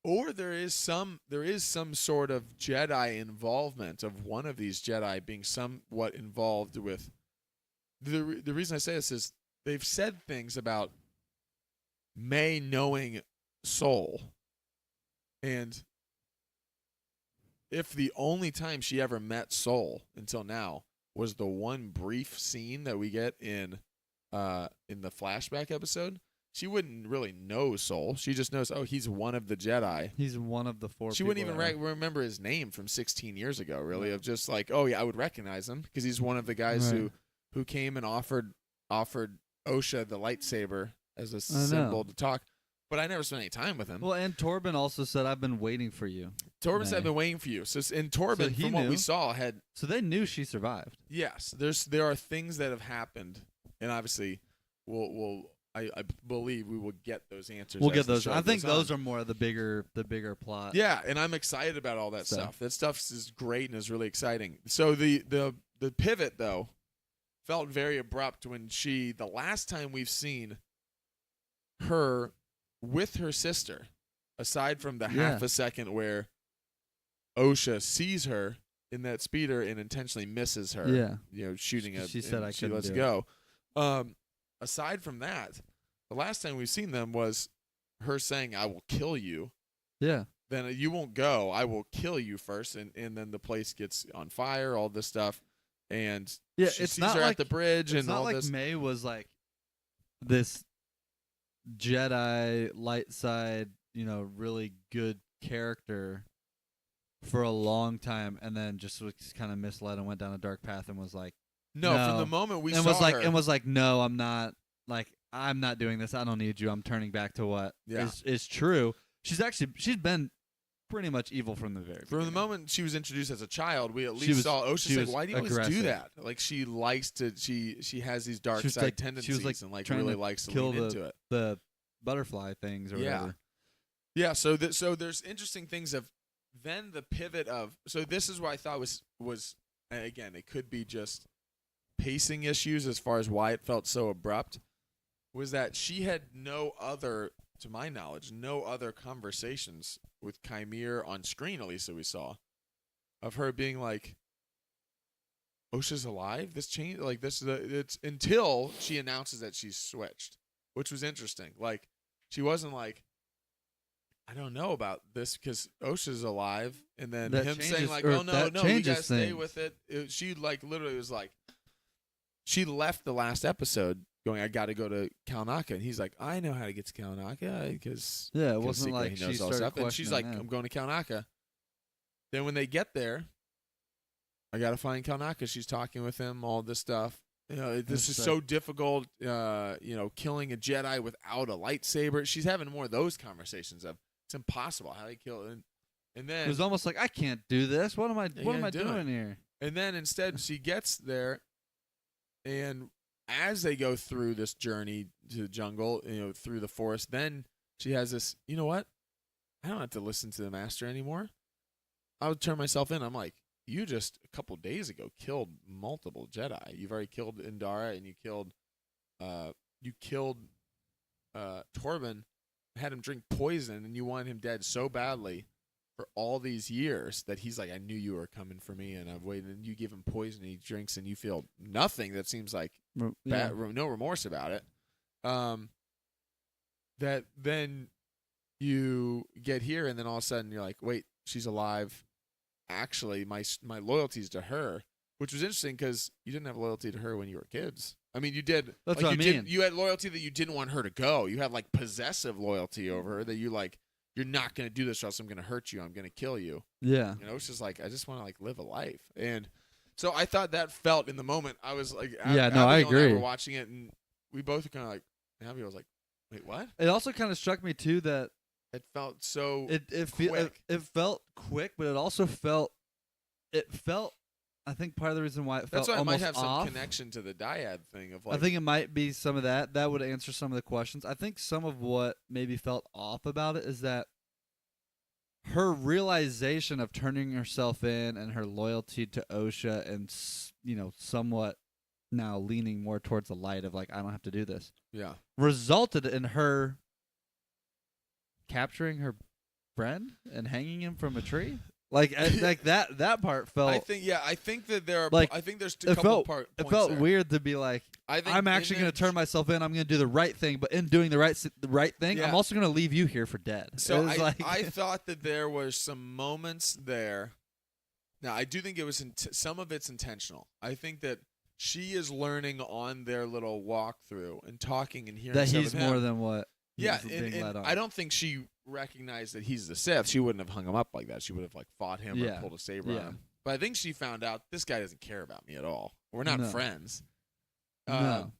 Or there is some sort of Jedi involvement of one of these Jedi being somewhat involved with. The reason I say this is they've said things about Mae knowing Soul. And if the only time she ever met Soul until now was the one brief scene that we get in the flashback episode, she wouldn't really know Soul. She just knows, oh, he's one of the Jedi. He's one of the 4 She people wouldn't even that are- remember his name from 16 years ago, really, No. of just like, oh, yeah, I would recognize him because he's one of the guys Right. who came and offered Osha the lightsaber as a symbol to talk. But I never spent any time with him. Well, and Torben also said, "I've been waiting for you." Torben said, Mae. I've been waiting for you. And Torben, he from what we knew. saw, had So they knew she survived. yes. There are things that have happened, and obviously, I believe we will get those answers. We'll as get the those. show I think goes those on. are more of the bigger plot. Yeah, and I'm excited about all that So. stuff. That stuff is great and is really exciting. So the pivot though felt very abrupt when the last time we've seen her with her sister, aside from the half a second where Osha sees her in that speeder and intentionally misses her. Yeah. Shooting She said I she couldn't lets do it go. Aside from that, the last time we've seen them was her saying, "I will kill you." Yeah. Then you won't go. I will kill you first, and then the place gets on fire. All this stuff, and Yeah, she it's sees not her like at the bridge, it's and not all like this. Mae was like this Jedi light side, really good character for a long time, and then just was kind of misled and went down a dark path and was like, No, from No. the moment we and saw was like, her, and was like, no, I'm not. Like, I'm not doing this. I don't need you. I'm turning back to what Yeah. is true. She's been pretty much evil from the very from the beginning. moment she was introduced as a child, we at She least was- saw Osha she say, was "Why do you always do aggressive. that?" Like she likes to. She has these dark She was side like- she tendencies was, like, and like trying really to likes to kill lean into it. the butterfly things or Yeah. whatever. Yeah, so there's interesting things of then the pivot of this is what I thought was and again, it could be just pacing issues as far as why it felt so abrupt, was that she had no other, to my knowledge, no other conversations with QIMIR on screen, at least that we saw, of her being like, Osha's alive? This change, like this, it's until she announces that she's switched, which was interesting. Like, she wasn't like, I don't know about this because Osha's alive, and then That him saying changes- like, or "Oh no, that no, we changes gotta stay things. with it." She like literally was like, she left the last episode going, "I got to go to Kalnaka," and he's like, "I know how to get to Kalnaka because Yeah, it wasn't like he she knows all started stuff." And she's like, questioning "I'm going to Kalnaka." Then when they get there, I got to find Kalnaka. She's talking with him, all this stuff. This is It's so difficult. Killing a Jedi without a lightsaber. She's having more of those conversations of it's impossible. How do you kill it? And then It was almost like, I can't do this. What am I do doing here? And then instead she gets there, and as they go through this journey to the jungle, through the forest, then she has this, you know what? I don't have to listen to the master anymore. I would turn myself in. I'm like, you just a couple days ago killed multiple Jedi. You've already killed Indara, and you killed Torben, had him drink poison, and you wanted him dead so badly for all these years that he's like, I knew you were coming for me, and I've waited. And you give him poison, and he drinks, and you feel nothing. That seems like Yeah. no remorse about it. That then you get here, and then all of a sudden you're like, wait, she's alive. Actually, my loyalty's to her, which was interesting because you didn't have loyalty to her when you were kids. I mean, you did. That's like, what I you mean. You had loyalty that you didn't want her to go. You had like possessive loyalty over her that you like. You're not going to do this, or else I'm going to hurt you. I'm going to kill you. Yeah. It's just like I just want to like live a life, and so I thought that felt in the moment. I was like, Yeah, no, I Abigail and agree. were watching it, and we both were kind of like, Abigail was like, wait, what? It also kind of struck me too that It felt so. it felt quick, but it also felt. I think part of the reason why it felt That's why it might almost have some off. connection to the dyad thing of like. I think it might be some of that. That would answer some of the questions. I think some of what maybe felt off about it is that her realization of turning herself in and her loyalty to Osha and, somewhat now leaning more towards the light of like, I don't have to do this, yeah. resulted in her capturing her friend and hanging him from a tree. Like that part felt. I think that there are. Like, I think there's a it couple felt points it felt there. weird to be like, I think I'm actually going to turn myself in. I'm going to do the right thing, but in doing the right thing, Yeah. I'm also going to leave you here for dead. So It was I thought that there were some moments there. Now I do think it was some of it's intentional. I think that she is learning on their little walkthrough and talking and hearing that stuff he's with him. more than what. Yeah, He's being led on. I don't think she recognized that he's the Sith. She wouldn't have hung him up like that. She would have like fought him or pulled a saber on him. But I think she found out this guy doesn't care about me at all. We're not friends. No.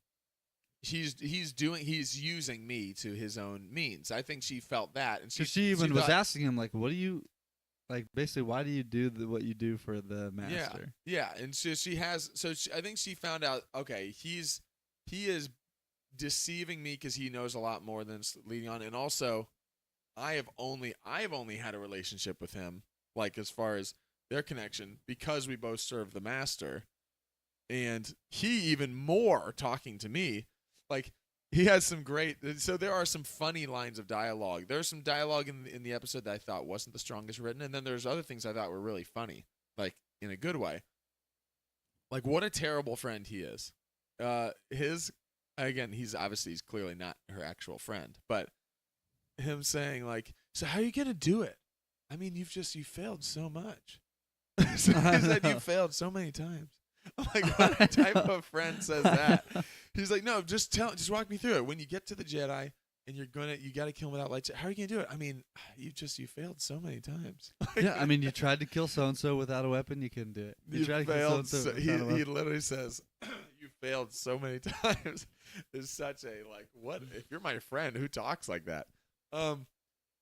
He's using me to his own means. I think she felt that, and she even was asking him like, "What do you like? Basically, why do you do what you do for the master?" Yeah, and she has. So I think she found out. Okay, he is deceiving me because he knows a lot more than leading on, and also, I have only had a relationship with him, like as far as their connection, because we both serve the master, and he even more talking to me. Like, he has some great. So there are some funny lines of dialogue. There's some dialogue in the episode that I thought wasn't the strongest written, and then there's other things I thought were really funny, like in a good way. Like, what a terrible friend he is. He's clearly not her actual friend, but him saying like, "So how are you gonna do it? I mean, you failed so much." So he said, "You failed so many times." I'm like, what type of friend says that? He's like, no, just walk me through it. When you get to the Jedi and you got to kill him without lightsaber, how are you gonna do it? I mean, you failed so many times. Yeah, I mean, you tried to kill so and so without a weapon, you couldn't do it. You tried to kill so he literally says, "You failed so many times." It's such a like, what if you're my friend who talks like that?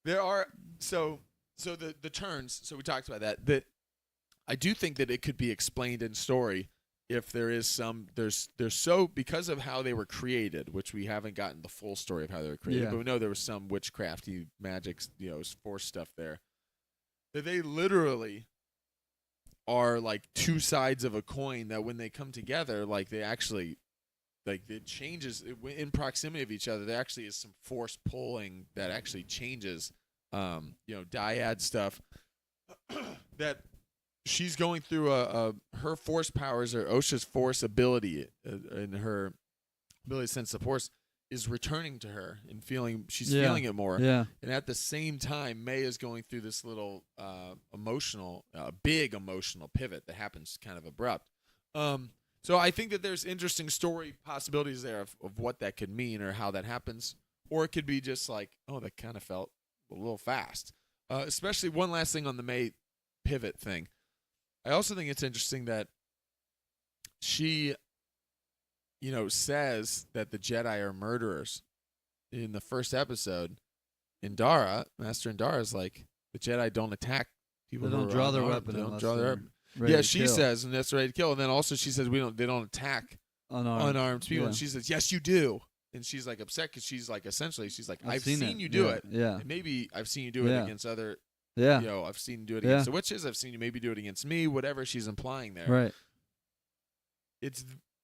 There are so the turns. So we talked about that I do think that it could be explained in story if there is there's so because of how they were created, which we haven't gotten the full story of how they were created, but we know there was some witchcrafty magic, force stuff there. That they literally are like two sides of a coin that when they come together, like they actually, like it changes in proximity of each other. There actually is some force pulling that actually changes, dyad stuff that. She's going through her force powers, or Osha's force ability, and her ability to sense the force is returning to her and she's feeling it more. Yeah. And at the same time, Mae is going through this little big emotional pivot that happens kind of abrupt. So I think that there's interesting story possibilities there of what that could mean or how that happens. Or it could be just like, oh, that kind of felt a little fast. Especially one last thing on the Mae pivot thing. I also think it's interesting that she, says that the Jedi are murderers. In the first episode, Master Indara is like, the Jedi don't attack people. They don't draw their weapon. They don't unless draw their they're ready to she kill. says, and that's ready to kill. And then also she says, they don't attack unarmed people. Yeah. And she says, yes, you do. And she's like upset because she's like, essentially, she's like, I've seen you it. do it. Yeah. And maybe I've seen you do it against other. Yeah. I've seen you do it against the witches. I've seen you maybe do it against me. Whatever she's implying there. Right.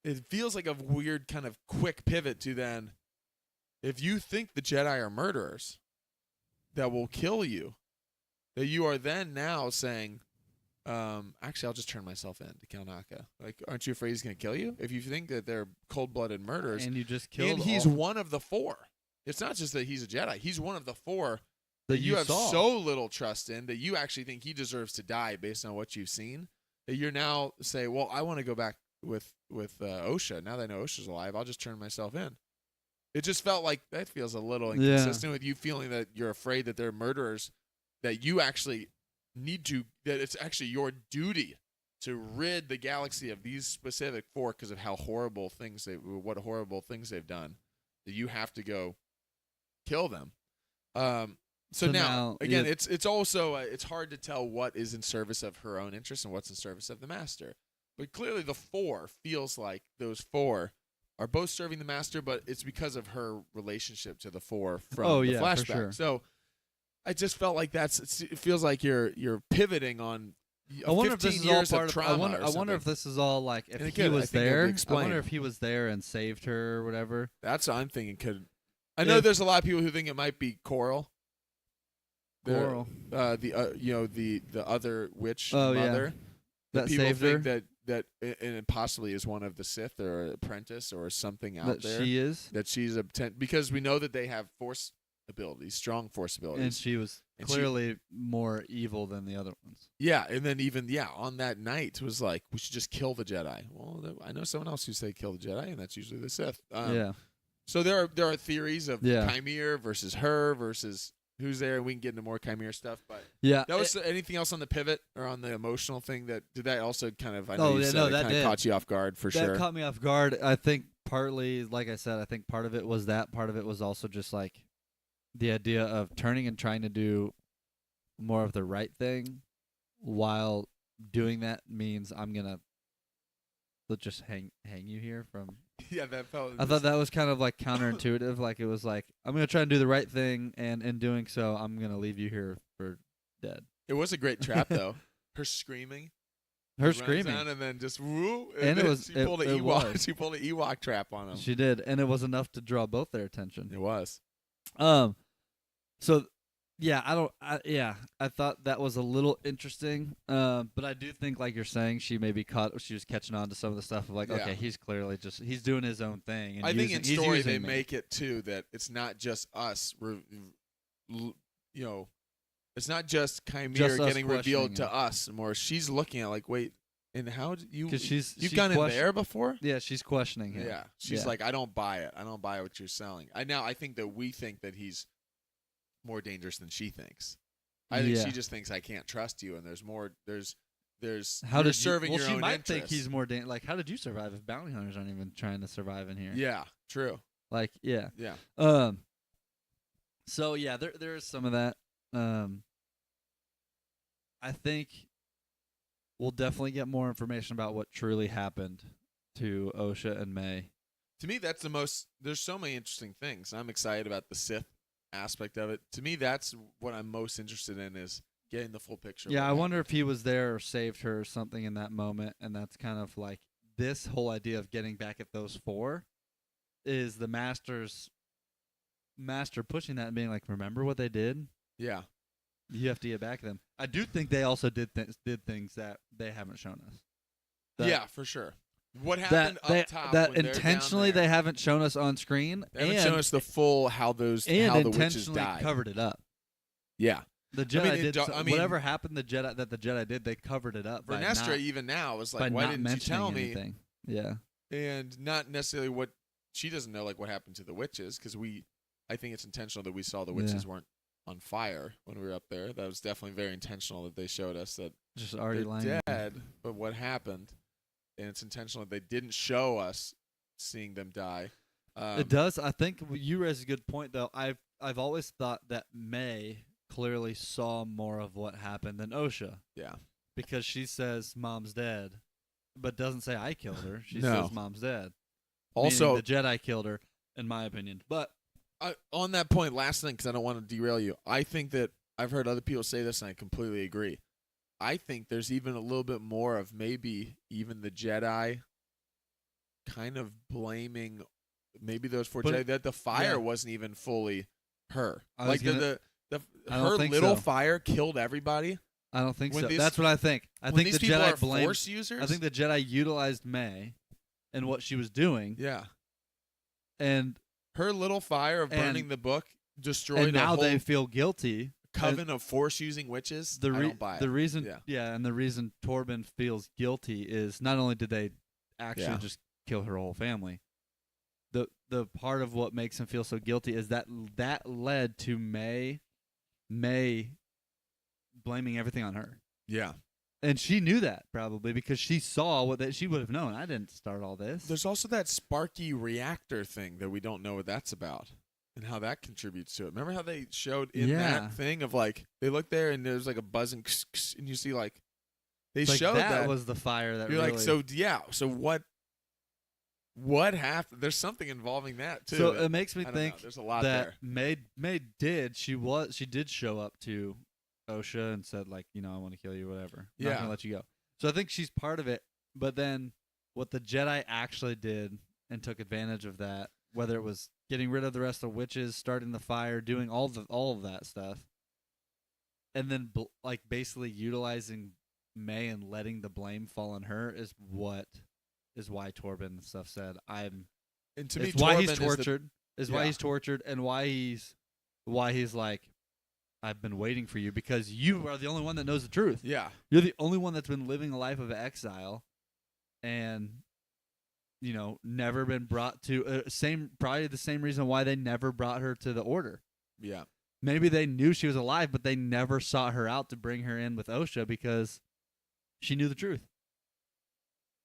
It feels like a weird kind of quick pivot to then, if you think the Jedi are murderers that will kill you, that you are then now saying, actually, I'll just turn myself in to Kalnaka. Like, aren't you afraid he's going to kill you? If you think that they're cold-blooded murderers, and you just killed, and he's one of the four. It's not just that he's a Jedi; he's one of the four that you have so little trust in that you actually think he deserves to die based on what you've seen. That you're now say, well, I want to go back with Osha. Now that I know Osha's alive, I'll just turn myself in. It just felt like that feels a little inconsistent with you feeling that you're afraid that they're murderers, that you actually that it's actually your duty to rid the galaxy of these specific four because of what horrible things they've done, that you have to go kill them. So now again, it's also it's hard to tell what is in service of her own interest and what's in service of the master. But clearly the four feels like those four are both serving the master, but it's because of her relationship to the four from the flashback. For sure. So I just felt like it feels like you're pivoting on 15 years of trauma. I wonder if this is all like if he was there. I wonder if he was there and saved her or whatever. That's what I'm thinking. I know there's a lot of people who think it might be Coral. Coral. The other witch Yeah. mother. That people saved think her. that and it possibly is one of the Sith or an apprentice or something out there. She is. That she's because we know that they have force abilities, strong force abilities. And she was clearly more evil than the other ones. Yeah, and then even on that night was like, we should just kill the Jedi. Well, I know someone else who say kill the Jedi, and that's usually the Sith. Yeah. So there are theories of Yeah. QIMIR versus her versus who's there, and we can get into more QIMIR stuff. But Yeah. that was anything else on the pivot or on the emotional thing that did that also kind of? I know Oh, you yeah, said no, it that kind of did. caught you off guard for that sure. caught me off guard. I think partly, like I said, I think part of it was that. Part of it was also just like the idea of turning and trying to do more of the right thing, while doing that means I'm gonna just hang you here from. Yeah, that felt. I thought that was kind of like counterintuitive. Like it was like I'm gonna try and do the right thing, and in doing so, I'm gonna leave you here for dead. It was a great trap though. Her screaming. Her Runs screaming. down and then just woo. And it then was- she it- pulled an it Ewok. was. She pulled an Ewok trap on him. She did, and it was enough to draw both their attention. It was. So yeah, I thought that was a little interesting. But I do think, like you're saying, she was catching on to some of the stuff of like, Yeah. okay, he's clearly he's doing his own thing. And I think in story he's they using me. make it too that it's not just us. It's not just QIMIR Just us getting revealed questioning to it. us. More, she's looking at like, wait, and how did you? 'Cause she's gone in question- there before? Yeah, she's questioning him. Yeah, she's Yeah. like, I don't buy it. I don't buy what you're selling. I think that we think that he's more dangerous than she thinks. I think Yeah. she just thinks I can't trust you, and there's more. There's. How you're did serving you, well, your she own might think interests. he's more like, how did you survive if bounty hunters aren't even trying to survive in here? Yeah, true. Like, yeah. Yeah, So yeah, there is some of that. I think we'll definitely get more information about what truly happened to Osha and Mae. to me, that's the most. There's so many interesting things. I'm excited about the Sith aspect of it. To me, that's what I'm most interested in is getting the full picture. of Yeah, what I wonder happened. if he was there or saved her or something in that moment, and that's kind of like this whole idea of getting back at those four is the master pushing that and being like, remember what they did? Yeah, You have to get back at them. I do think they also did things that they haven't shown us. That- yeah, for sure. What that happened they up top? that when they're down intentionally there, they haven't shown us on screen, they haven't and, shown us the full how the witches intentionally died. covered it up. Yeah, The Jedi it did do- I mean- whatever happened. The Jedi did. They covered it up. by Vernestra not, even now was by like, why not didn't you mentioning tell me? anything. Yeah. And not necessarily what she doesn't know, like what happened to the witches, because I think it's intentional that we saw the witches weren't on fire when we were up there. That was definitely very intentional that they showed us that Just already they're lying. dead, but what happened, and it's intentional that they didn't show us seeing them die. It does. I think you raised a good point, though. I've always thought that Mae clearly saw more of what happened than Osha, Yeah. because she says mom's dead, but doesn't say I killed her. She No. says mom's dead. Also, Meaning the Jedi killed her, in my opinion. But on that point, last thing, because I don't want to derail you, I think that I've heard other people say this, and I completely agree. I think there's even a little bit more of maybe even the Jedi kind of blaming maybe those four But Jedi that the fire yeah. wasn't even fully her. I was Like gonna- I don't her think little so. fire killed everybody. I don't think When so. these- That's what I think. I when think these the people Jedi are blamed. Force users. I think the Jedi utilized Mae and what she was doing, yeah, and her little fire of burning the book destroyed and now a whole they feel guilty. coven of Force using witches. The I don't buy the it. reason, Yeah. and the reason Torben feels guilty is not only did they actually Yeah. just kill her whole family. The part of what makes him feel so guilty is that led to Mae blaming everything on her. Yeah. And she knew that probably because she saw that she would have known. I didn't start all this. There's also that sparky reactor thing that we don't know what that's about and how that contributes to it. Remember how they showed in Yeah. that thing of like they look there and there's like a buzzing and you see like they Like, showed that was the fire that you're really. like so what happened? There's something involving that too. So that- it makes me I don't know. think There's a lot that there. Mae did she did show up to Osha and said like, I want to kill you, whatever. I'm not Yeah. gonna let you go. So I think she's part of it. But then what the Jedi actually did and took advantage of that, whether it was getting rid of the rest of the witches, starting the fire, doing all of that stuff, and then like basically utilizing Mae and letting the blame fall on her is why Torben and stuff said And to me, it's why he's Torben is the- tortured. Why Yeah. he's tortured, and why he's like, I've been waiting for you because you are the only one that knows the truth. yeah. You're the only one that's been living a life of exile, and never been brought to probably the same reason why they never brought her to the order. Yeah. Maybe they knew she was alive, but they never sought her out to bring her in with Osha because she knew the truth.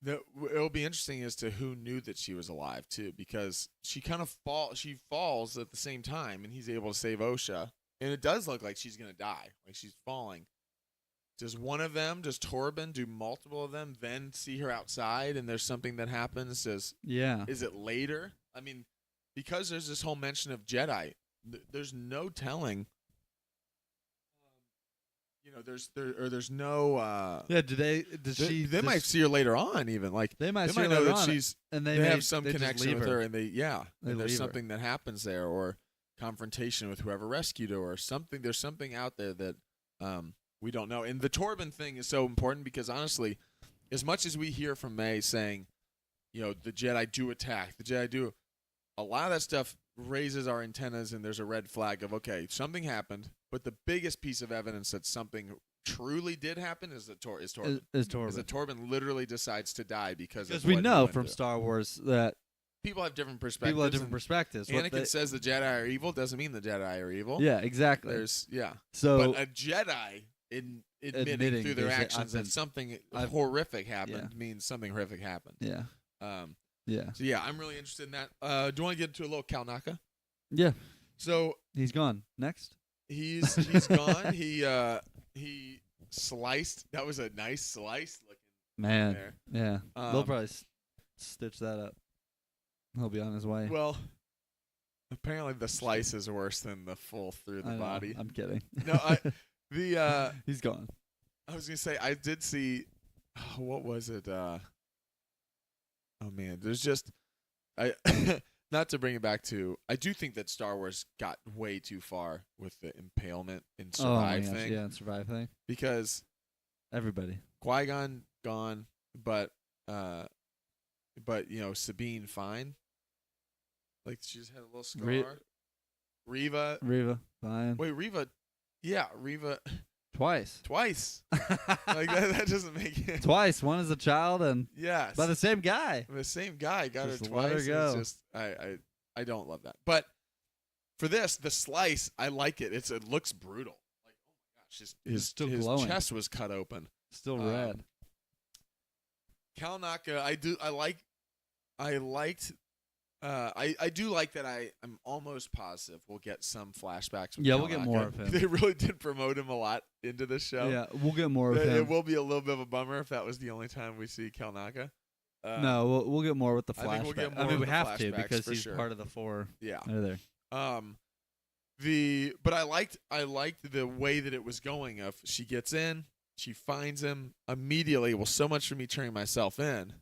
It'll be interesting as to who knew that she was alive too, because she kind of falls at the same time, and he's able to save Osha, and it does look like she's gonna die, like she's falling. Does one of them, does Torben do multiple of them, then see her outside, and there's something that happens? Is it later? I mean, because there's this whole mention of Jedi, there's no telling. There's no. They might see her later on, even they might know later that on, she's and they have some connection with her, and they and there's leave something that happens there, or confrontation with whoever rescued her, or something. There's something out there that we don't know. And the Torben thing is so important because honestly, as much as we hear from Mae saying, the Jedi do attack, the Jedi do, a lot of that stuff raises our antennas, and there's a red flag of, okay, something happened. But the biggest piece of evidence that something truly did happen is Torben. Is that Torben literally decides to die because we know from Star Wars that people have different perspectives. Anakin says the Jedi are evil doesn't mean the Jedi are evil. Yeah, exactly. But a Jedi admitting through their actions that something horrific happened means something horrific happened. Yeah. So I'm really interested in that. Do you want to get into a little Kalnaka? Yeah. So he's gone. Next. He's gone. He sliced. That was a nice slice looking. Man. There. Yeah. They'll probably stitch that up. He'll be on his way. Well, apparently the slice is worse than the full through the body. I'm kidding. No, he's gone. I was gonna say I did see. What was it? Oh man, there's just not to bring it back to. I do think that Star Wars got way too far with the impalement and survive thing. Yeah, and survive thing. Because everybody, Qui-Gon gone, but Sabine fine. Like she just had a little scar. Reva fine. Wait, Reva. Yeah, Reva. Twice. Like that doesn't make it. Twice. One as a child and yes, by the same guy. The same guy got just her twice. Let her go. It's just I don't love that. But for this, the slice, I like it. It looks brutal. Like oh my gosh, his glowing. Chest was cut open. Still red. Kalnaka, I do like that. I'm almost positive we'll get some flashbacks. With yeah, Kalnaka. We'll get more of him. They really did promote him a lot into this show. Yeah, we'll get more of him. It will be a little bit of a bummer if that was the only time we see Kalnaka. No, we'll get more with the flashbacks. I think we'll get more we have to because because he's part of the 4. Yeah, there. But I liked the way that it was going. Of she gets in, she finds him immediately. Well, so much for me turning myself in.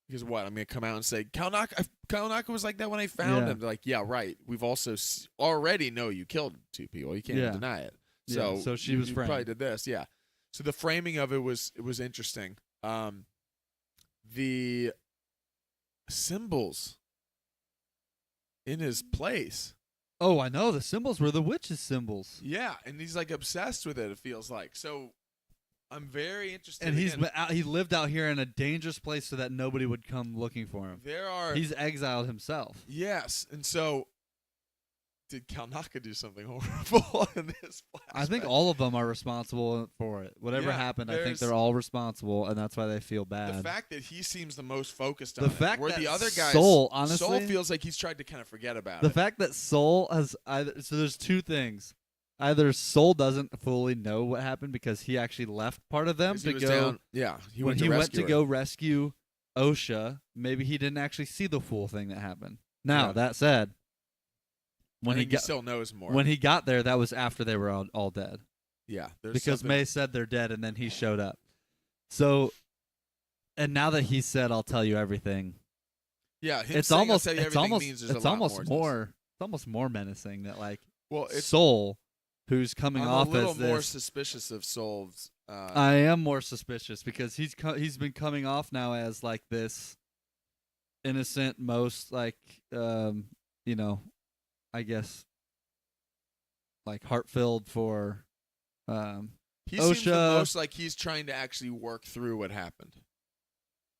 Because what? I'm going to come out and say, Kalnaka was like that when I found him. They're like, yeah, right. We've also already know you killed 2 people. You can't even deny it. So she was framed. Probably did this, yeah. So the framing of it was interesting. The symbols in his place. Oh, I know. The symbols were the witch's symbols. Yeah, and he's like obsessed with it, it feels like. So I'm very interested. And he lived out here in a dangerous place so that nobody would come looking for him. He's exiled himself. Yes, and so did Kalnaka do something horrible in this flashback? I think all of them are responsible for it. Whatever happened, I think they're all responsible, and that's why they feel bad. The fact that he seems the most focused on where the other guys, Soul, honestly, Soul feels like he's tried to kind of forget about it. The fact that Soul has so there's 2 things. Either Soul doesn't fully know what happened because he actually left part of them to go. When he went to go rescue Osha, maybe he didn't actually see the full thing that happened. Now, that said, he still knows more. When he got there, that was after they were all dead. Yeah. Because Mae said they're dead, and then he showed up. So, and now that he said, I'll tell you everything. Yeah, it's almost more menacing that it's Soul, who's coming off as this. I'm a little more suspicious of Soul's. I am more suspicious because he's been coming off now as like this innocent, most I guess heart-filled for he Osha. seems the most like he's trying to actually work through what happened.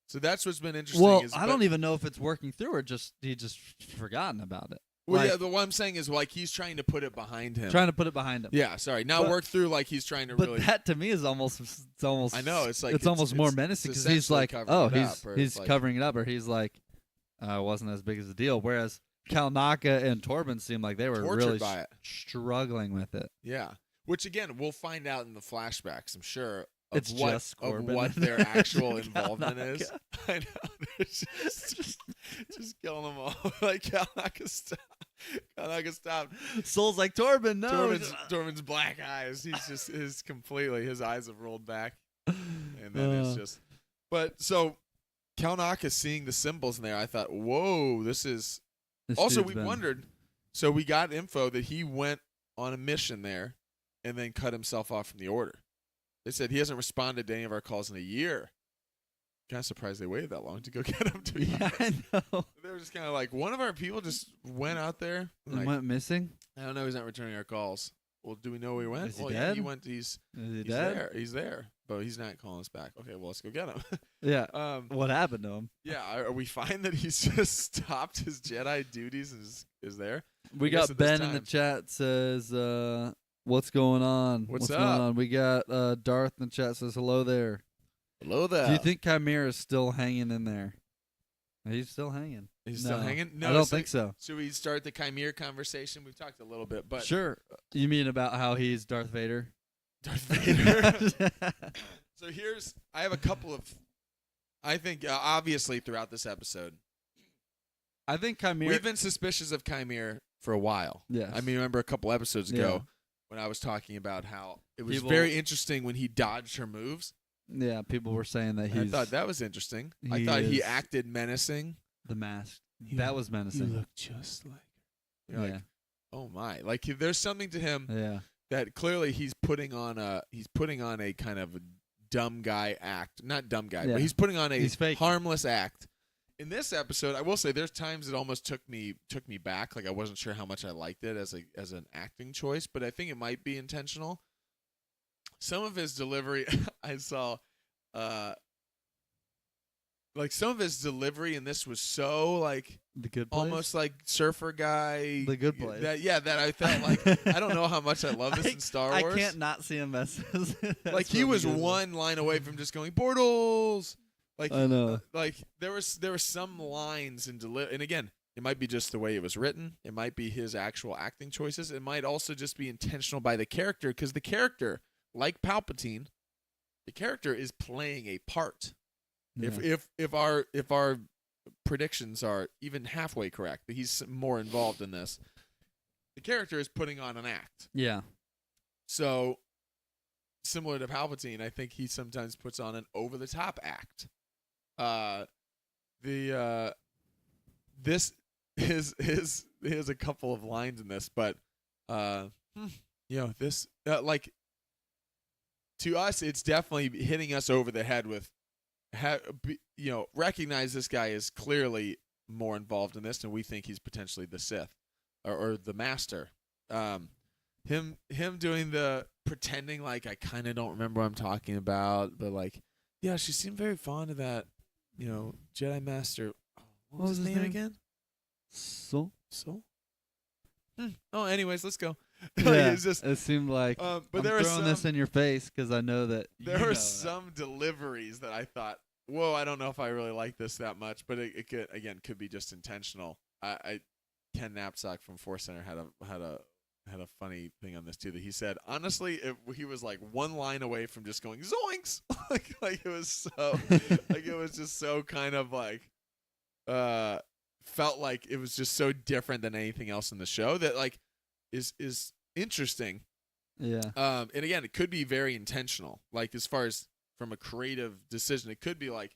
So that's what's been interesting. Well, I don't even know if it's working through or he just forgotten about it. Well, like, yeah, the what I'm saying is like he's trying to put it behind him. Trying to put it behind him. Yeah, sorry. Not work through like he's trying to really. But that to me is almost. I know it's like it's almost more menacing because he's like, oh, he's like, covering it up, or he's like, it wasn't as big as a deal. Whereas Kalnaka and Torben seemed like they were really struggling with it. Yeah, which again we'll find out in the flashbacks, I'm sure. It's just Corbin of what their actual involvement is. I know. They're just killing them all. Like, Kalnaka stopped. Soul's like, Torben, no. Torben's black eyes. He's just, his eyes have rolled back. And then it's just. But, so, Kalnaka seeing the symbols in there, I thought, whoa, this also, we wondered. So, we got info that he went on a mission there and then cut himself off from the order. They said he hasn't responded to any of our calls in a year. Kind of surprised they waited that long to go get him. I know. They were just kind of like, one of our people just went out there. And went missing? I don't know. He's not returning our calls. Well, do we know where he went? Is he dead? Yeah, he went. He's dead? there. He's there. But he's not calling us back. Okay, well, let's go get him. Yeah. What happened to him? Yeah. Are we fine that he's just stopped his Jedi duties and is there? We got Ben in the chat says, what's going on? What's going up? on? We got Darth in the chat says hello there. Hello there. Do you think QIMIR is still hanging in there? He's still hanging. He's still hanging? No, I don't think so. Should we start the QIMIR conversation? We've talked a little bit, but sure. You mean about how he's Darth Vader? Darth Vader. So I have a couple of, I think obviously throughout this episode, I think QIMIR. We've been suspicious of QIMIR for a while. Yes. I mean, remember a couple episodes ago when I was talking about how it was very interesting when he dodged her moves. Yeah, people were saying that I thought that was interesting. I thought he acted menacing. The mask. That was menacing. He looked just like her. You're like, oh my. Like there's something to him that clearly he's putting on a kind of a dumb guy act. Not dumb guy, but he's putting on a harmless act. In this episode, I will say there's times it almost took me back. Like I wasn't sure how much I liked it as an acting choice, but I think it might be intentional. Some of his delivery, I saw, like some of his delivery in this was so like The Good Place? Almost like surfer guy. The Good Place. That I felt like I don't know how much I love this in Star Wars. I can't not see him messages. Like he was one line away from just going portals. Like I know. Like there were some lines in and again, it might be just the way it was written. It might be his actual acting choices. It might also just be intentional by the character because the character, like Palpatine, the character is playing a part. Yeah. If our predictions are even halfway correct, that he's more involved in this, the character is putting on an act. Yeah. So similar to Palpatine, I think he sometimes puts on an over the top act. This he has a couple of lines in this, but this like to us, it's definitely hitting us over the head with, recognize this guy is clearly more involved in this, and we think he's potentially the Sith or the Master. Him doing the pretending like I kind of don't remember what I'm talking about, but like, yeah, she seemed very fond of that, Jedi Master. What was his name again? Soul. Oh, anyways, let's go. Yeah, it seemed like but I'm there throwing this in your face because I know that there were some deliveries that I thought, whoa, I don't know if I really like this that much, but it could be just intentional. Ken Knapsack from Force Center had a funny thing on this too, that he said honestly he was like one line away from just going zoinks. like it was so like it was just so kind of like felt like it was just so different than anything else in the show that like is interesting. Yeah. And again, it could be very intentional, like as far as from a creative decision. It could be like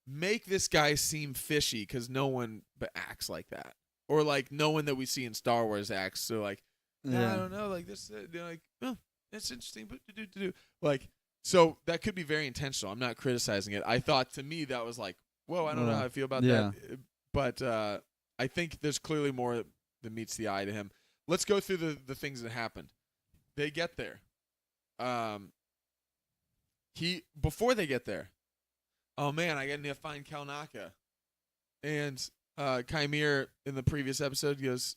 make this guy seem fishy because no one but acts like that. Or like no one that we see in Star Wars acts. So like, I don't know, like this, like, oh, that's interesting, but like, so that could be very intentional. I'm not criticizing it. I thought to me that was like, whoa, I don't know how I feel about that. But I think there's clearly more that meets the eye to him. Let's go through the things that happened. They get there. Before they get there, oh man, I need to find Kalnaka. And QIMIR in the previous episode goes,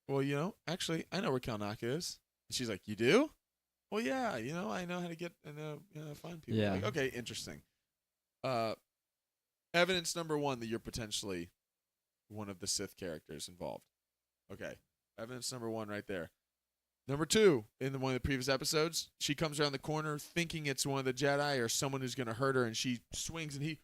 well, actually, I know where Kalnaka is. And she's like, you do? Well, yeah, I know how to find people. Yeah. Like, okay, interesting. Evidence number one that you're potentially one of the Sith characters involved. Okay, evidence number one right there. Number two, in one of the previous episodes, she comes around the corner thinking it's one of the Jedi or someone who's going to hurt her, and she swings and he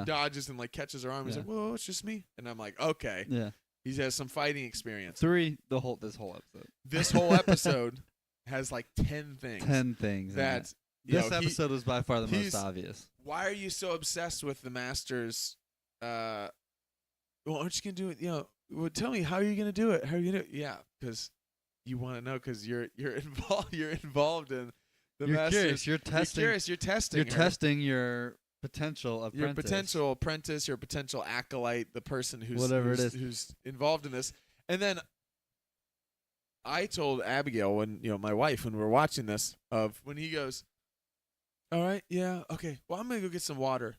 dodges and like catches her arm. He's like, whoa, it's just me. And I'm like, okay. Yeah. He has some fighting experience. This whole episode. This whole episode has like 10 things. 10 things. That this episode was by far the most obvious. Why are you so obsessed with the Master's? Well, aren't you gonna do it? Well, tell me, how are you gonna do it? How are you gonna do it? Yeah, because you want to know, because you're involved. You're involved in the Master's. You're testing. You're curious. You're testing. You're testing your potential apprentice. Your potential apprentice. Your potential acolyte. The person who's involved in this. And then I told Abigail when my wife, when we were watching this, when he goes, all right, yeah, okay. Well, I'm gonna go get some water.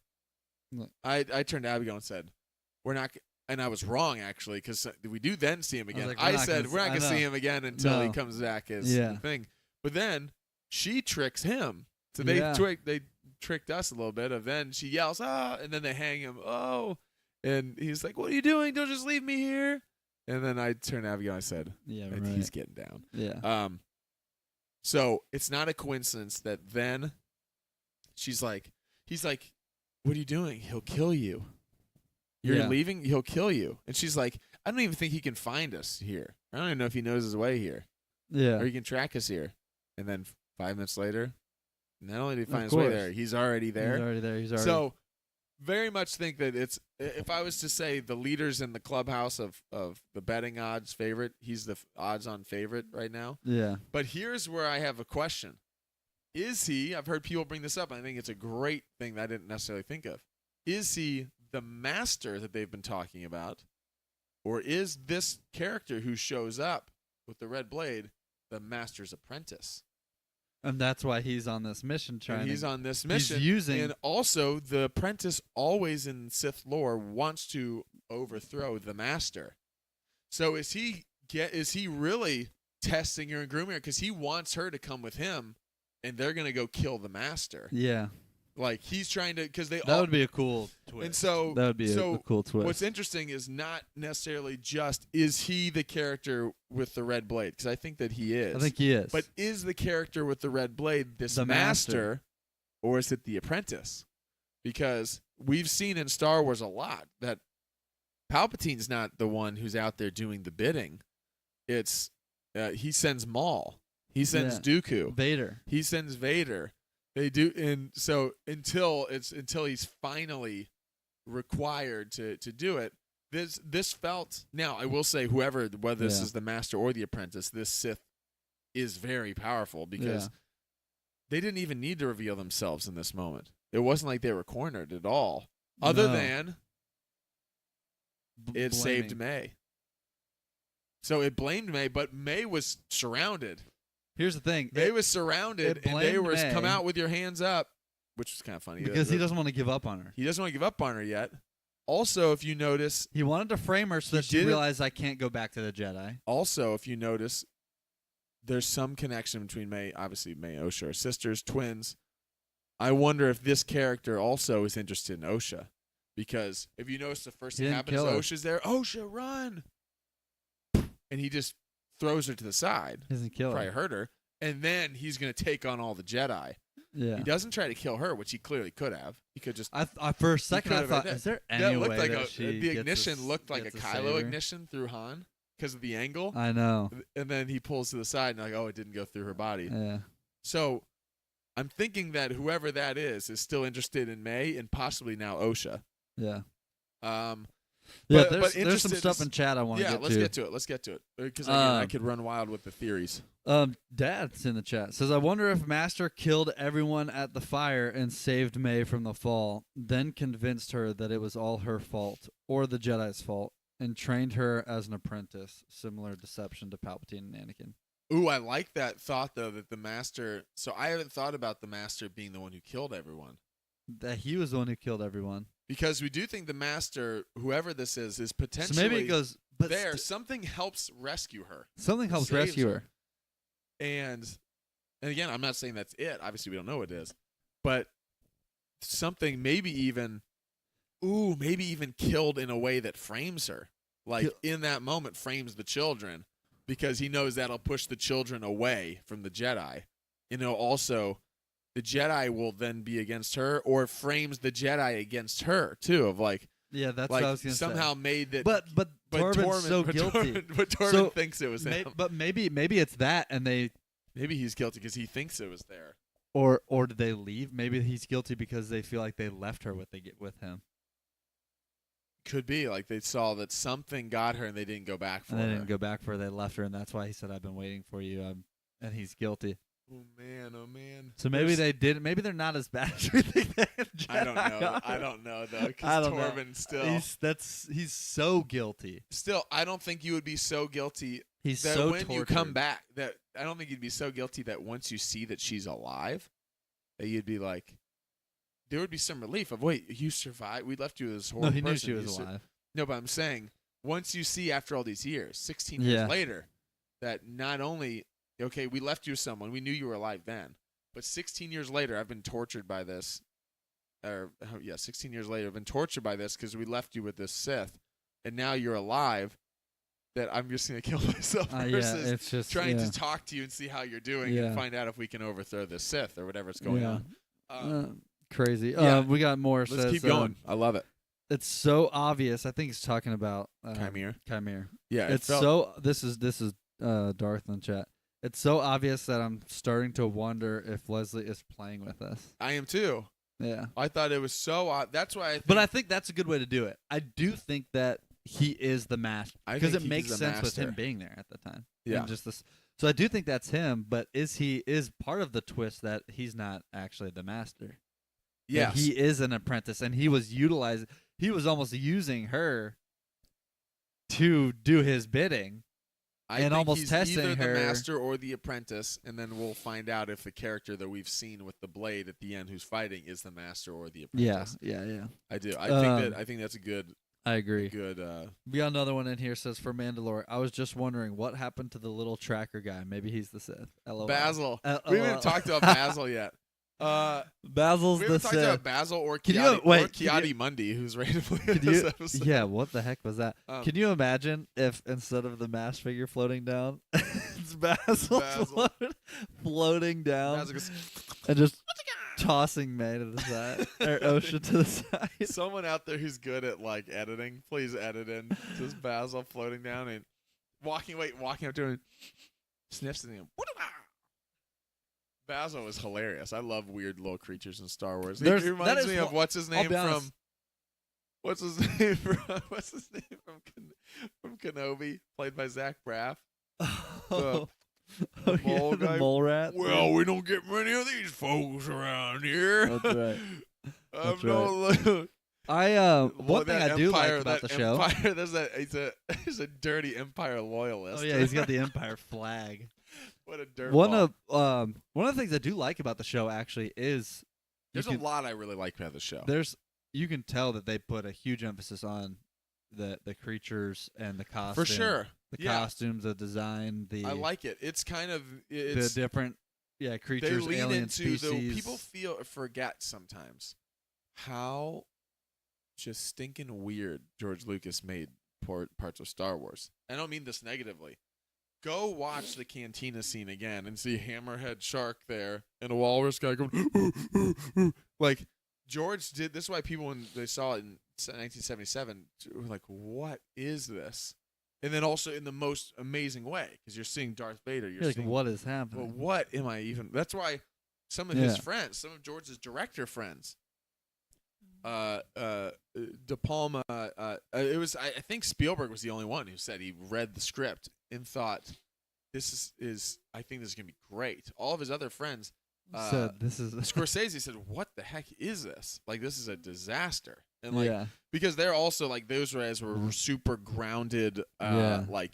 I turned to Abigail and said, "We're not." And I was wrong, actually, because we do then see him again. I said we're not gonna see him again until he comes back as the thing. But then she tricks him, so they tricked us a little bit. And then she yells, "Ah!" And then they hang him. Oh, and he's like, "What are you doing? Don't just leave me here." And then I turned to Abigail and I said, "Yeah, right. He's getting down." Yeah. So it's not a coincidence that then. He's like, what are you doing? He'll kill you. You're leaving? He'll kill you. And she's like, I don't even think he can find us here. I don't even know if he knows his way here. Yeah. Or he can track us here. And then 5 minutes later, not only did he find his way there, he's already there. So very much think that if I was to say the leaders in the clubhouse of the betting odds favorite, he's the odds on favorite right now. Yeah. But here's where I have a question. Is he, I've heard people bring this up, and I think it's a great thing that I didn't necessarily think of. Is he the master that they've been talking about? Or is this character who shows up with the red blade the master's apprentice? And that's why he's on this mission He's on this mission. And also, the apprentice always in Sith lore wants to overthrow the master. So is he really testing her and grooming her? Because he wants her to come with him. And they're going to go kill the master. Yeah. Like, he's trying to, because that would be a cool twist. And so, that would be a cool twist. What's interesting is not necessarily just, is he the character with the red blade? Because I think that he is. I think he is. But is the character with the red blade the master, or is it the apprentice? Because we've seen in Star Wars a lot that Palpatine's not the one who's out there doing the bidding. It's, he sends Maul. He sends Dooku. Vader. He sends Vader. They do, and so until he's finally required to do it. This felt, now I will say, whether this is the master or the apprentice, this Sith is very powerful because they didn't even need to reveal themselves in this moment. It wasn't like they were cornered at all, other than it saved Mae. So it blamed Mae, but Mae was surrounded. Here's the thing. They was surrounded, and they were come out with your hands up, which was kind of funny. Because he doesn't want to give up on her. He doesn't want to give up on her yet. Also, if you notice... He wanted to frame her so that she realized I can't go back to the Jedi. Also, if you notice, there's some connection between Mae, obviously Mae and Osha are sisters, twins. I wonder if this character also is interested in Osha. Because if you notice, the first thing happens, Osha's there. Osha, run! And he just throws her to the side. Doesn't kill her. Probably hurt her. And then he's going to take on all the Jedi. Yeah. He doesn't try to kill her, which he clearly could have. He could just... for a second, I thought, is there any way like that she the ignition looked like a Kylo saber? Ignition through Han because of the angle. I know. And then he pulls to the side and it didn't go through her body. Yeah. So I'm thinking that whoever that is still interested in Mae and possibly now Osha. Yeah. But there's some stuff in chat I want to get to. Yeah, let's get to it. Because I could run wild with the theories. Dad's in the chat. Says, I wonder if Master killed everyone at the fire and saved Mae from the fall, then convinced her that it was all her fault, or the Jedi's fault, and trained her as an apprentice. Similar deception to Palpatine and Anakin. Ooh, I like that thought, though, that the Master... So I haven't thought about the Master being the one who killed everyone. that he was the one who killed everyone. Because we do think the master, whoever this is potentially So maybe it goes, but there. Something helps rescue her. Something helps Saves rescue her. And again, I'm not saying that's it. Obviously, we don't know what it is. But something maybe even killed in a way that frames her. Like, in that moment, frames the children. Because he knows that'll push the children away from the Jedi. Also, the Jedi will then be against her, or frames the Jedi against her, too, of like... Yeah, that's like what I was going to say. Somehow made that... But Torben's so guilty. But Torben thinks it was him. But maybe it's that, and they... Maybe he's guilty because he thinks it was there. Or did they leave? Maybe he's guilty because they feel like they left her with him. Could be. Like, they saw that something got her and they didn't go back for her. And they didn't go back for her. They left her, and that's why he said, I've been waiting for you. And he's guilty. Oh, man. So maybe they didn't. Maybe they're not as bad as we think they I don't know, though, because Torben still... He's so guilty. Still, I don't think you would be so guilty He's that so when tortured. you come back, that I don't think you'd be so guilty that once you see that she's alive, that you'd be like, there would be some relief of, wait, you survived? We left you as this horrible No, he person. knew she was alive. No, but I'm saying, once you see after all these years, 16 years later, that not only, okay, we left you with someone, we knew you were alive then, but 16 years later, I've been tortured by this. 16 years later, I've been tortured by this because we left you with this Sith, and now you're alive. That I'm just going to kill myself versus it's just, trying to talk to you and see how you're doing and find out if we can overthrow the Sith or whatever's going on. Crazy. We got more. Let's keep going. I love it. It's so obvious. I think he's talking about QIMIR. Yeah, it's so. This is Darth in chat. It's so obvious that I'm starting to wonder if Leslie is playing with us. I am too. Yeah, I thought it was so. That's why. But I think that's a good way to do it. I do think that he is the master because it makes sense with him being there at the time. Yeah, so I do think that's him. But is part of the twist that he's not actually the master? Yes, he is an apprentice, and he was almost using her to do his bidding. And almost testing either her. The master or the apprentice, and then we'll find out if the character that we've seen with the blade at the end, who's fighting, is the master or the apprentice. Yeah. I do. I think that's a good. I agree. Good. We got another one in here. Says for Mandalore, I was just wondering what happened to the little tracker guy. Maybe he's the Sith. LOL. Basil. We haven't even talked about Basil yet. Basil's we the haven't talked Sith. about Basil or Kiadi Mundi, who's randomly in this episode. Yeah, what the heck was that? Can you imagine if instead of the mass figure floating down, it's Basil. Floating down Basil goes, and just tossing Mae to the side or Osha to the side. Someone out there who's good at like editing, please edit in just Basil floating down and walking up to him, sniffs and Basil is hilarious. I love weird little creatures in Star Wars. He reminds me of what's his name from Kenobi, played by Zach Braff. The mole guy. The mole rat. Well, we don't get many of these folks around here. That's right. That's right. One thing I do like about the show. He's a dirty Empire loyalist. Oh yeah, he's got the Empire flag. What a dirt one of the things I do like about the show actually is there's a lot I really like about the show. You can tell that they put a huge emphasis on the creatures and the costumes. For sure. The costumes, the design, I like it. It's kind of the different creatures, they lean alien into species. People forget sometimes how just stinking weird George Lucas made parts of Star Wars. I don't mean this negatively. Go watch the cantina scene again and see Hammerhead Shark there and a walrus guy going like George did. This is why people, when they saw it in 1977, were like, "What is this?" And then also in the most amazing way, because you're seeing Darth Vader. You're seeing, what is happening? Well, what am I even? That's why some of his friends, some of George's director friends, De Palma. It was. I think Spielberg was the only one who said he read the script and thought, "This is. I think this is gonna be great." All of his other friends said, "This is." Scorsese said, "What the heck is this? Like, this is a disaster." And like, because they're also like those guys were super grounded, like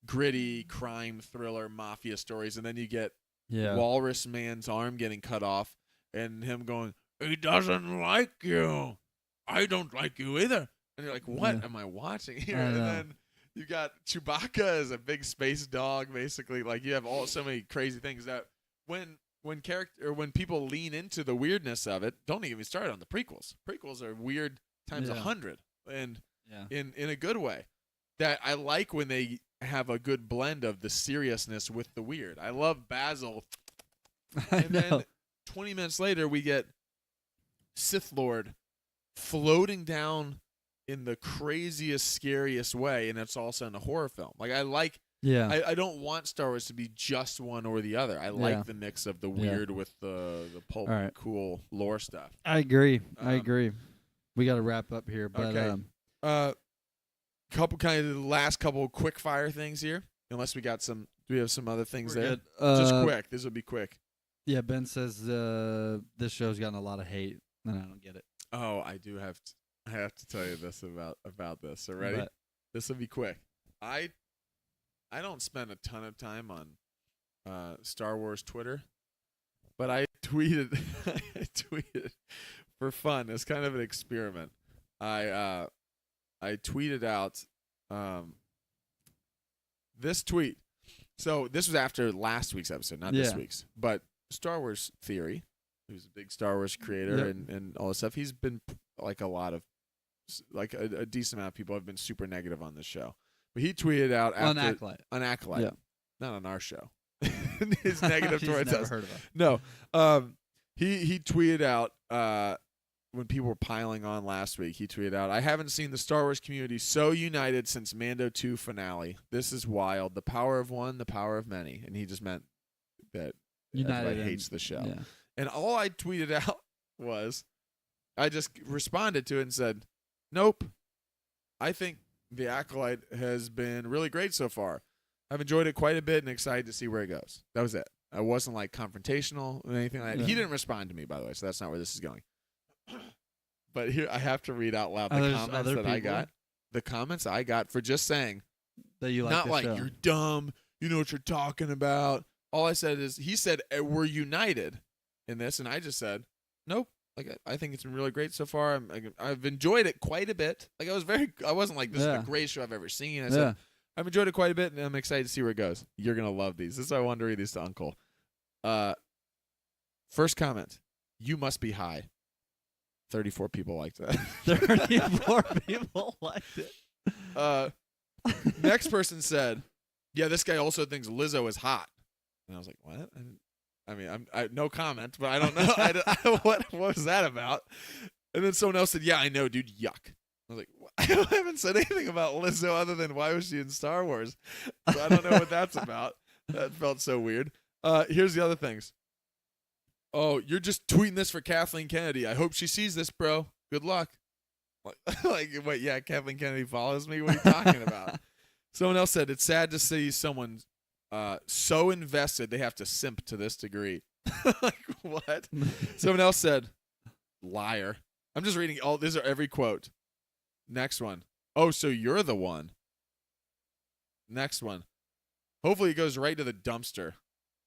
gritty crime thriller mafia stories, and then you get Walrus Man's arm getting cut off, and him going, he doesn't like you. I don't like you either. And you're like, what Yeah. am I watching here? I And know. then you got Chewbacca as a big space dog, basically. Like you have so many crazy things that when people lean into the weirdness of it, don't even start on the prequels. Prequels are weird times 100, and in a good way. That I like when they have a good blend of the seriousness with the weird. I love Basil. And then 20 minutes later, we get Sith Lord floating down in the craziest, scariest way, and it's also in a horror film. Like I don't want Star Wars to be just one or the other. I like the mix of the weird with the pulp cool lore stuff. I agree. We got to wrap up here, but okay. Couple kind of the last couple quick fire things here. Unless we got some, do we have some other things there? Just quick. This will be quick. Yeah, Ben says this show's gotten a lot of hate, and I don't get it. Oh, I do have to. I have to tell you this about this. So ready? But, this will be quick. I don't spend a ton of time on Star Wars Twitter, but I tweeted for fun. It's kind of an experiment. I tweeted out this tweet. So this was after last week's episode, not this week's. But Star Wars Theory, who's a big Star Wars creator and all this stuff, he's been like a decent amount of people have been super negative on this show. But he tweeted out after on Acolyte, not on our show. He's negative towards never us. Heard of it. No, he tweeted out when people were piling on last week. He tweeted out, "I haven't seen the Star Wars community so united since Mando 2 finale. This is wild. The power of one, the power of many." And he just meant that everybody hates the show. Yeah. And all I tweeted out was, I just responded to it and said, "Nope. I think The Acolyte has been really great so far. I've enjoyed it quite a bit and excited to see where it goes." That was it. I wasn't like confrontational or anything like that. Yeah. He didn't respond to me, by the way, so that's not where this is going. But here, I have to read out loud the comments that I got. The comments I got for just saying that you like not the like show. You're dumb, you know what you're talking about. All I said is, he said we're united in this, and I just said nope. Like I think it's been really great so far. I've enjoyed it quite a bit. Like I wasn't like, this is the greatest show I've ever seen. I said I've enjoyed it quite a bit, and I'm excited to see where it goes. You're gonna love these. This is why I wanted to read these to Uncle. First comment: you must be high. 34 people liked that. 34 people liked it. Next person said, "Yeah, this guy also thinks Lizzo is hot." And I was like, "What?" I mean, I no comment, but I don't know. What was that about? And then someone else said, "Yeah, I know, dude. Yuck." I was like, I haven't said anything about Lizzo other than why was she in Star Wars? So I don't know what that's about. That felt so weird. Here's the other things. "Oh, you're just tweeting this for Kathleen Kennedy. I hope she sees this, bro. Good luck." Like, wait, yeah, Kathleen Kennedy follows me? What are you talking about? Someone else said, "It's sad to see someone so invested they have to simp to this degree." Like, what? Someone else said, "Liar." I'm just reading all, these are every quote. Next one. "Oh, so you're the one." Next one. "Hopefully it goes right to the dumpster."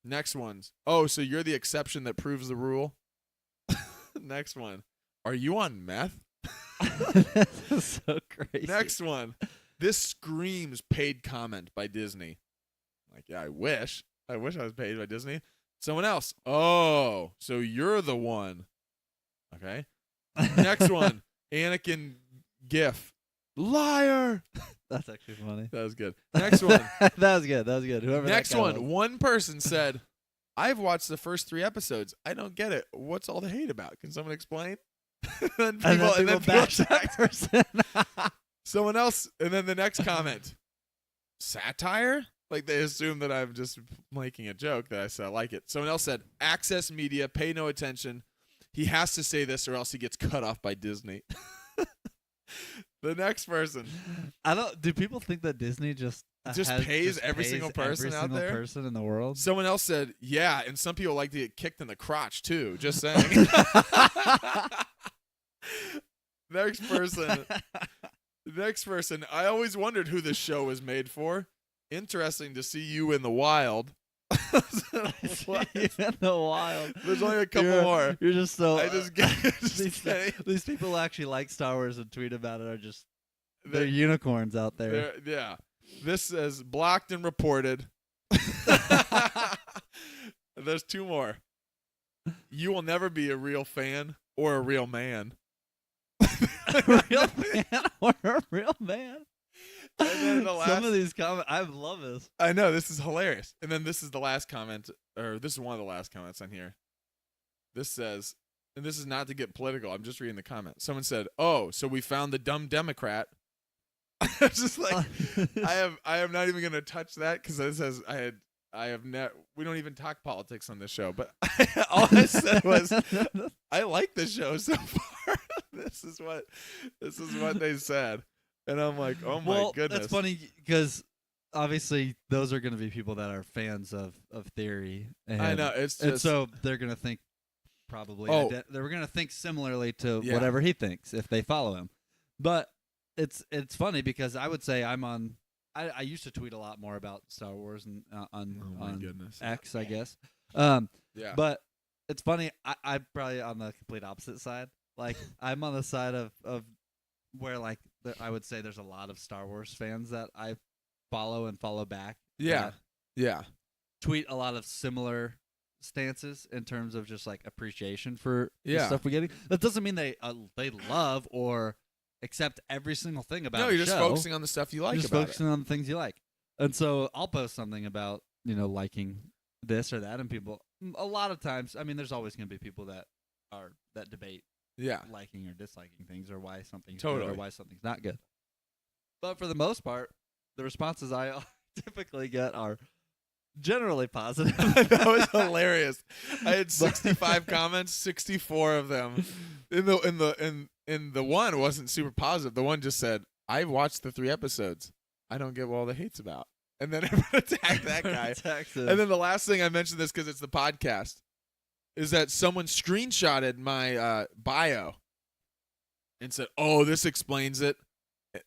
Next one's, "Oh, so you're the exception that proves the rule." Next one. "Are you on meth?" That's so crazy. Next one. "This screams paid comment by Disney." Like, yeah, I wish I was paid by Disney. Someone else. "Oh, so you're the one." Okay. Next one. Anakin GIF. "Liar." That's actually funny. That was good. Next one. That was good. Whoever Next that guy one. was. One person said, "I've watched the first 3 episodes. I don't get it. What's all the hate about? Can someone explain?" And then people bash that attacked. person. Someone else, and then the next comment, "Satire?" Like they assume that I'm just making a joke that I said I like it. Someone else said, "Access media, pay no attention. He has to say this or else he gets cut off by Disney." The next person. Do people think that Disney just pays every single person out there? Every single person in the world? Someone else said, "Yeah, and some people like to get kicked in the crotch too." Just saying. Next person. "I always wondered who this show was made for. Interesting to see you in the wild." What? In the wild. There's only a couple more. You're just so. I just get these people who actually like Star Wars and tweet about it are just they're unicorns out there. Yeah. This says blocked and reported. There's two more. You will never be a real fan or a real man. A real man or a real man. And then the last, some of these comments, I love this. I know, this is hilarious. And then this is the last comment, or this is one of the last comments on here. This says, and this is not to get political, I'm just reading the comment. Someone said, "Oh, so we found the dumb Democrat." I was just like, I am not even gonna touch that because it says we don't even talk politics on this show. But all I said was, I like the show so far. This is what they said. And I'm like, oh my goodness. That's funny because obviously those are going to be people that are fans of theory. And, I know. It's just, and so they're going to think probably they're going to think similarly to whatever he thinks if they follow him. But it's funny because I would say I used to tweet a lot more about Star Wars and on goodness. X, I guess. yeah. But it's funny. I'm probably on the complete opposite side. Like I'm on the side of where like I would say there's a lot of Star Wars fans that I follow back. Yeah. Yeah. Tweet a lot of similar stances in terms of just like appreciation for the stuff we're getting. That doesn't mean they love or accept every single thing about No, you're the just show. focusing on the stuff you like You're just about focusing on the things you like. And so I'll post something about, liking this or that, and people a lot of times, I mean, there's always going to be people that debate liking or disliking things or why something's good or why something's not good. But for the most part, the responses I typically get are generally positive. That was hilarious. I had 65 comments, 64 of them. In the one wasn't super positive. The one just said, "I watched the 3 episodes. I don't get what all the hate's about." And then everyone attacked that guy. And then the last thing I mentioned this because it's the podcast. Is that someone screenshotted my bio and said, "Oh, this explains it,"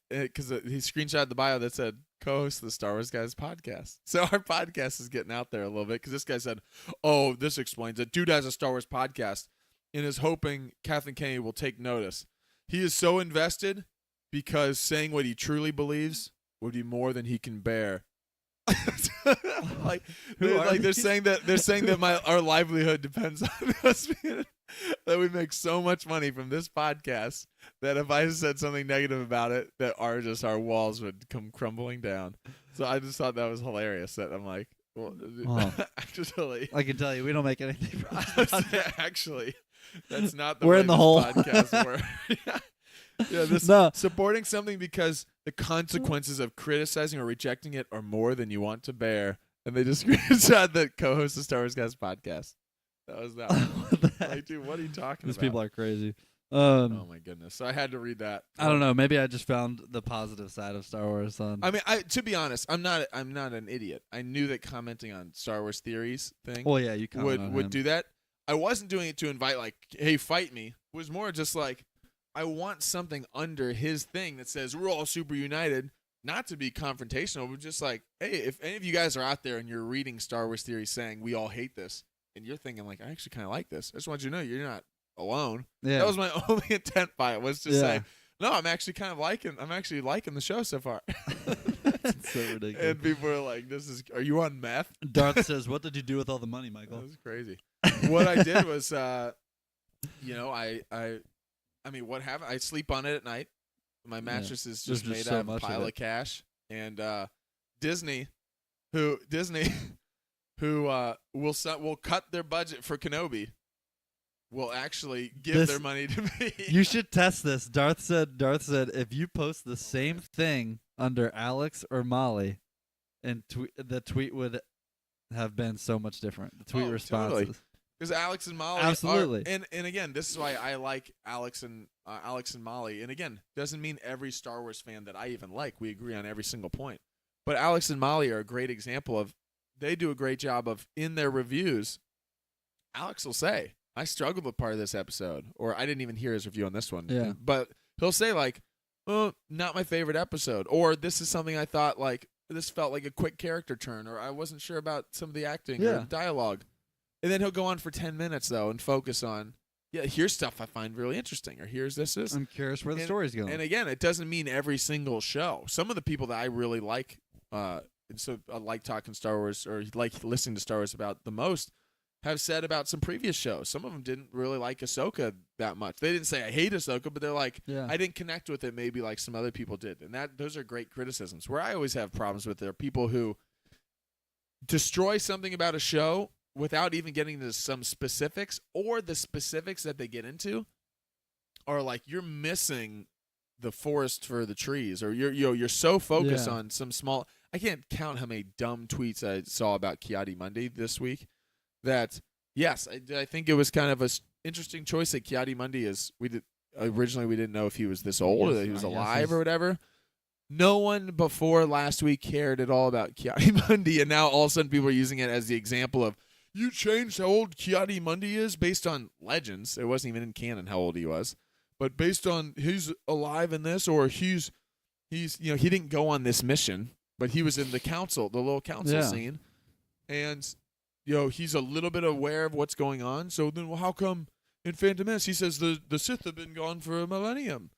because he screenshotted the bio that said co-host of the Star Wars Guys podcast. So our podcast is getting out there a little bit because this guy said, "Oh, this explains it. Dude has a Star Wars podcast and is hoping Kathleen Kennedy will take notice. He is so invested because saying what he truly believes would be more than he can bear." They're saying that our livelihood depends on us that we make so much money from this podcast that if I said something negative about it, that our walls would come crumbling down. So I just thought that was hilarious. That I'm like, well, actually, I can tell you, we don't make anything from this podcast. Actually, that's not the we're way in the this hole. podcast works. Supporting something because the consequences of criticizing or rejecting it are more than you want to bear. And they just screenshot that co-host of Star Wars Guys podcast. That was that one. Like, dude, what are you talking These about? people are crazy. Oh my goodness! So I had to read that. I don't know. Maybe I just found the positive side of Star Wars. I mean, to be honest, I'm not an idiot. I knew that commenting on Star Wars theories thing. Well, yeah, you would do that. I wasn't doing it to invite like, "Hey, fight me." It was more just like, I want something under his thing that says we're all super united, not to be confrontational, but just like, hey, if any of you guys are out there and you're reading Star Wars theories saying we all hate this, and you're thinking like, I actually kind of like this, I just want you to know you're not alone. Yeah. That was my only intent by it, was to say, no, I'm actually liking the show so far. That's so ridiculous. And people are like, are you on meth? Darth says, what did you do with all the money, Michael? That was crazy. What I did was, I mean, what happened? I sleep on it at night. My mattress is just made out of a pile of cash. And Disney, who will cut their budget for Kenobi, will actually give their money to me. You should test this. Darth said if you post the same thing under Alex or Molly, and the tweet would have been so much different. The tweet responses. Totally. Because Alex and Molly absolutely, and again, this is why I like Alex and Molly. And again, doesn't mean every Star Wars fan that I even like, we agree on every single point. But Alex and Molly are a great example of, they do a great job of, in their reviews, Alex will say, "I struggled with part of this episode," or "I didn't even hear his review on this one." Yeah. But he'll say like, "Oh, not my favorite episode," or "This is something I thought like this felt like a quick character turn, or I wasn't sure about some of the acting Yeah. or dialogue. And then he'll go on for 10 minutes, though, and focus on, here's stuff I find really interesting, or here's this. I'm curious where the story's going. And again, it doesn't mean every single show. Some of the people that I really like, so I like talking Star Wars, or like listening to Star Wars about the most, have said about some previous shows. Some of them didn't really like Ahsoka that much. They didn't say I hate Ahsoka, but they're like, I didn't connect with it maybe like some other people did. And those are great criticisms. Where I always have problems with are people who destroy something about a show without even getting into some specifics, or the specifics that they get into are like, you're missing the forest for the trees, or you're so focused on some small. I can't count how many dumb tweets I saw about QIMIR Monday this week. That yes, I think it was kind of a interesting choice that QIMIR Monday is. Originally we didn't know if he was this old, or that he was alive, or whatever. No one before last week cared at all about QIMIR Monday, and now all of a sudden people are using it as the example of, you changed how old QIMIR Monday is based on legends. It wasn't even in canon how old he was, but based on he's alive in this, or he's he didn't go on this mission, but he was in the little council scene, and he's a little bit aware of what's going on. So then, how come in Phantom Menace he says the Sith have been gone for a millennium?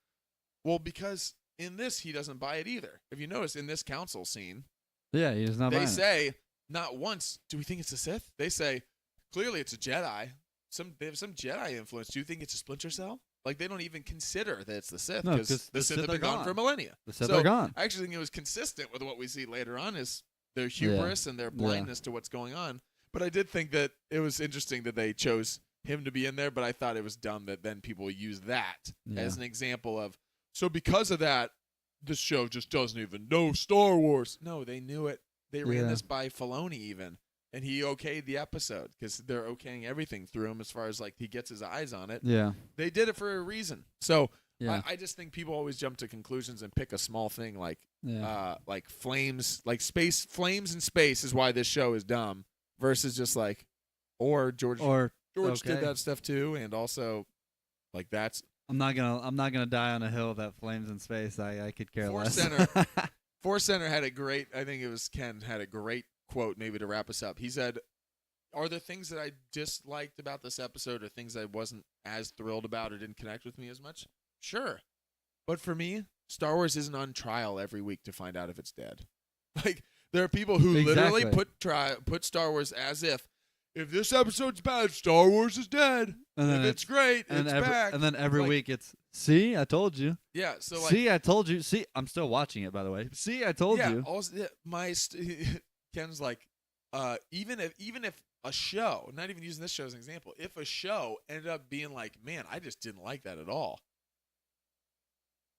Well, because in this he doesn't buy it either. If you notice in this council scene, he does not. They say not once, do we think it's a Sith? They say clearly it's a Jedi. They have some Jedi influence. Do you think it's a Splinter Cell? Like, they don't even consider that it's the Sith, because the Sith have been gone for millennia. The Sith are gone. I actually think it was consistent with what we see later on, is their hubris and their blindness to what's going on. But I did think that it was interesting that they chose him to be in there, but I thought it was dumb that then people use that as an example of, so because of that, this show just doesn't even know Star Wars. No, they knew it. They ran this by Filoni even, and he okayed the episode, because they're okaying everything through him as far as like he gets his eyes on it. Yeah, they did it for a reason. So I just think people always jump to conclusions and pick a small thing like flames, like space flames in space is why this show is dumb, versus just like, George did that stuff too, and also like that's. I'm not gonna die on a hill that flames in space. I could care less. Force Center had a great, I think it was Ken, had a great quote maybe to wrap us up. He said, are there things that I disliked about this episode, or things I wasn't as thrilled about or didn't connect with me as much? Sure. But for me, Star Wars isn't on trial every week to find out if it's dead. Like, there are people who literally put Star Wars as if this episode's bad, Star Wars is dead. And if it's great, it's back. And then every week it's, see, I told you. Yeah. So like, see, I told you. See, I'm still watching it, by the way. See, I told you. Also, Ken's like, even if a show, not even using this show as an example, if a show ended up being like, man, I just didn't like that at all,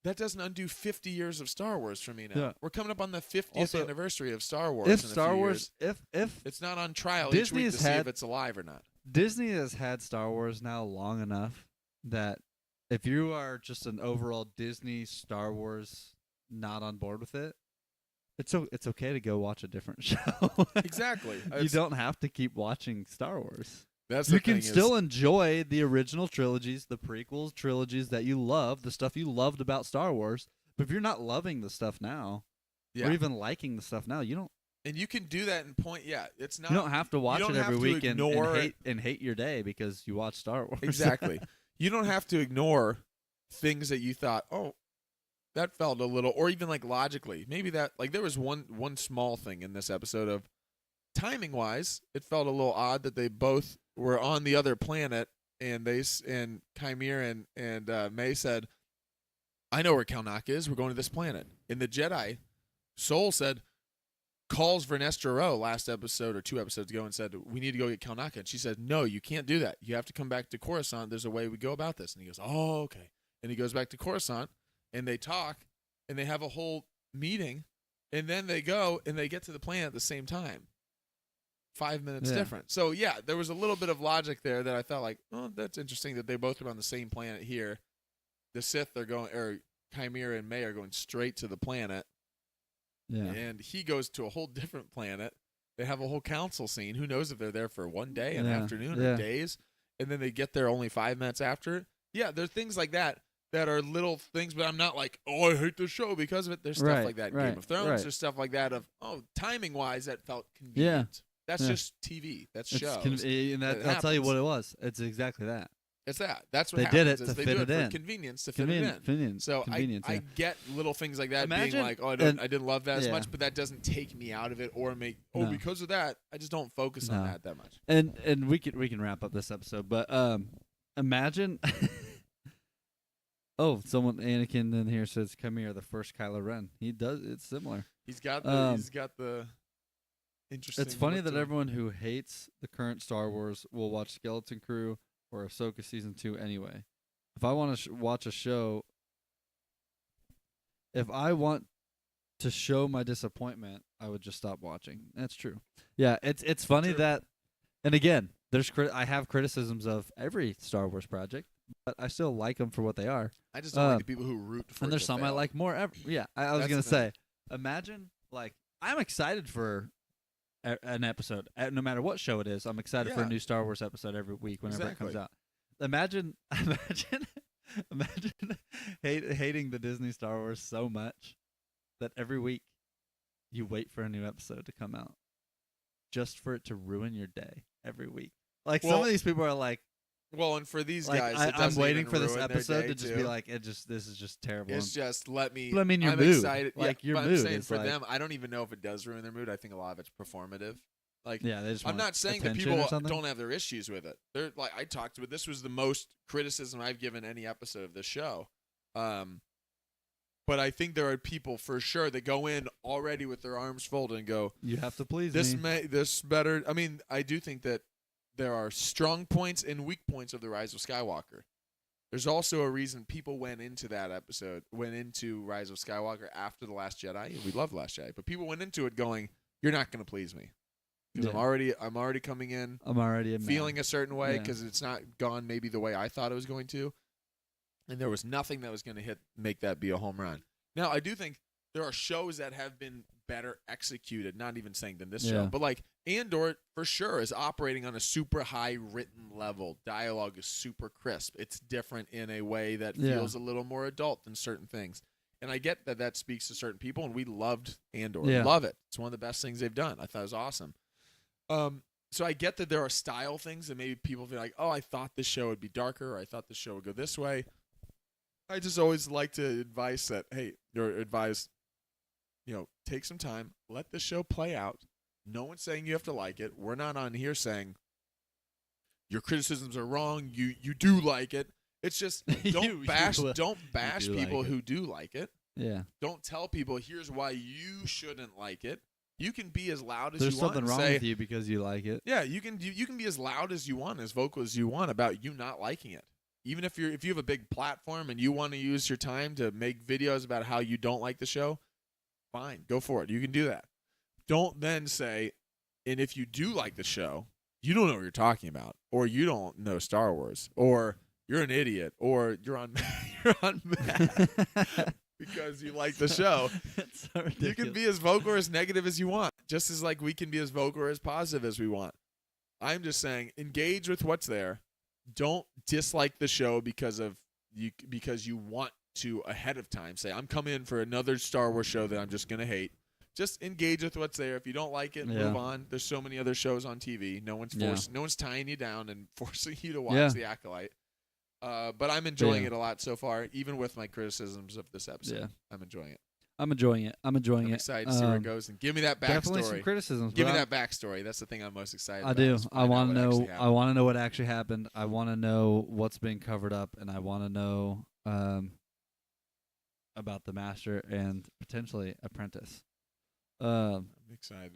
that doesn't undo 50 years of Star Wars for me now. Yeah. We're coming up on the 50th anniversary of Star Wars. If Star Wars, if it's not on trial Disney each week to see if it's alive or not. Disney has had Star Wars now long enough that if you are just an overall Disney Star Wars not on board with it, it's okay to go watch a different show. Exactly. You don't have to keep watching Star Wars. You can still enjoy the original trilogies, the prequels trilogies that you love, the stuff you loved about Star Wars. But if you're not loving the stuff now, or even liking the stuff now, you don't. And you can do that in point. Yeah, it's not. You don't have to watch it every week and hate your day because you watch Star Wars. Exactly. You don't have to ignore things that you thought, that felt a little, or even like logically, maybe that, like, there was one small thing in this episode of timing wise, it felt a little odd that they both were on the other planet, and QIMIR and Mae said, I know where Kalnak is. We're going to this planet. And the Jedi Soul calls Vernestra Rowe last episode or 2 episodes ago and said, we need to go get Kalnak. And she said, no, you can't do that. You have to come back to Coruscant. There's a way we go about this. And he goes, oh, okay. And he goes back to Coruscant, and they talk, and they have a whole meeting, and then they go and they get to the planet at the same time. 5 minutes different. So, yeah, there was a little bit of logic there that I thought, like, that's interesting that they both are on the same planet here. The Sith are going, or QIMIR and Mae are going straight to the planet. Yeah. And he goes to a whole different planet. They have a whole council scene. Who knows if they're there for one day, an afternoon, or days. And then they get there only 5 minutes after. Yeah, there are things like that. that are little things, but I'm not like, oh, I hate the show because of it. There's stuff like that in Game of Thrones. There's stuff like that of, timing wise, that felt convenient. That's just TV. That's shows. I'll tell you what it was. It's exactly that. It's that. That's what they happens. did it to they fit do it it in. For convenience to fit it in. So I get little things like that being like, I didn't love that as much, but that doesn't take me out of it or make because of that I just don't focus on that much. And we can wrap up this episode, but imagine. Anakin in here says QIMIR the first Kylo Ren. He does. It's similar. He's got the interesting. It's funny that everyone who hates the current Star Wars will watch Skeleton Crew or Ahsoka Season 2 anyway. If I want to watch a show, if I want to show my disappointment, I would just stop watching. That's true. Yeah, it's funny that, and again, I have criticisms of every Star Wars project, but I still like them for what they are. I just don't like the people who root for. And there's some I like more. I was gonna say, imagine I'm excited for an episode, no matter what show it is. I'm excited for a new Star Wars episode every week whenever it comes out. Imagine hating the Disney Star Wars so much that every week you wait for a new episode to come out just for it to ruin your day every week. Some of these people are like, well, and for these guys, I'm waiting for this episode to just be like, this is just terrible. It's just let me. But I mean, your I'm mood, excited. your but mood. I'm saying for them, I don't even know if it does ruin their mood. I think a lot of it's performative. They just I'm not saying that people don't have their issues with it. They're I talked about. This was the most criticism I've given any episode of this show. But I think there are people for sure that go in already with their arms folded and go, "You have to please me. This better." I mean, I do think that there are strong points and weak points of the Rise of Skywalker. There's also a reason people went into Rise of Skywalker after The Last Jedi. We love Last Jedi, but people went into it going, "You're not going to please me." Because I'm already coming in. I'm already feeling a certain way because it's not gone maybe the way I thought it was going to, and there was nothing that was going to make that be a home run. Now I do think there are shows that have been better executed. Not even saying than this show, but Andor for sure is operating on a super high written level. Dialogue is super crisp. It's different in a way that feels a little more adult than certain things. And I get that speaks to certain people, and we loved Andor. Yeah. Love it. It's one of the best things they've done. I thought it was awesome. So I get that there are style things that maybe people feel like, I thought this show would be darker, or I thought this show would go this way. I just always like to advise take some time, let the show play out. No one's saying you have to like it. We're not on here saying your criticisms are wrong. You do like it. It's just don't bash people who do like it. Yeah. Don't tell people here's why you shouldn't like it. You can be as loud as There's you want. There's something wrong with you because you like it. Yeah, you can be as loud as you want, as vocal as you want about you not liking it. Even if you have a big platform and you want to use your time to make videos about how you don't like the show, fine, go for it. You can do that. Don't then say, and if you do like the show, you don't know what you're talking about, or you don't know Star Wars, or you're an idiot, or you're on mad because you like the show. It's so ridiculous. You can be as vocal or as negative as you want, just as we can be as vocal or as positive as we want. I'm just saying, engage with what's there. Don't dislike the show because you want to ahead of time say, I'm coming in for another Star Wars show that I'm just going to hate. Just engage with what's there. If you don't like it, move on. There's so many other shows on TV. No one's tying you down and forcing you to watch The Acolyte. But I'm enjoying it a lot so far, even with my criticisms of this episode. Yeah. I'm enjoying it. I'm enjoying it. I'm excited to see where it goes, and give me that backstory. Definitely some criticisms. Give me that backstory. That's the thing I'm most excited about. I do. I want to know. I want to know what actually happened. I want to know what's being covered up, and I want to know about the master and potentially apprentice. I'm excited.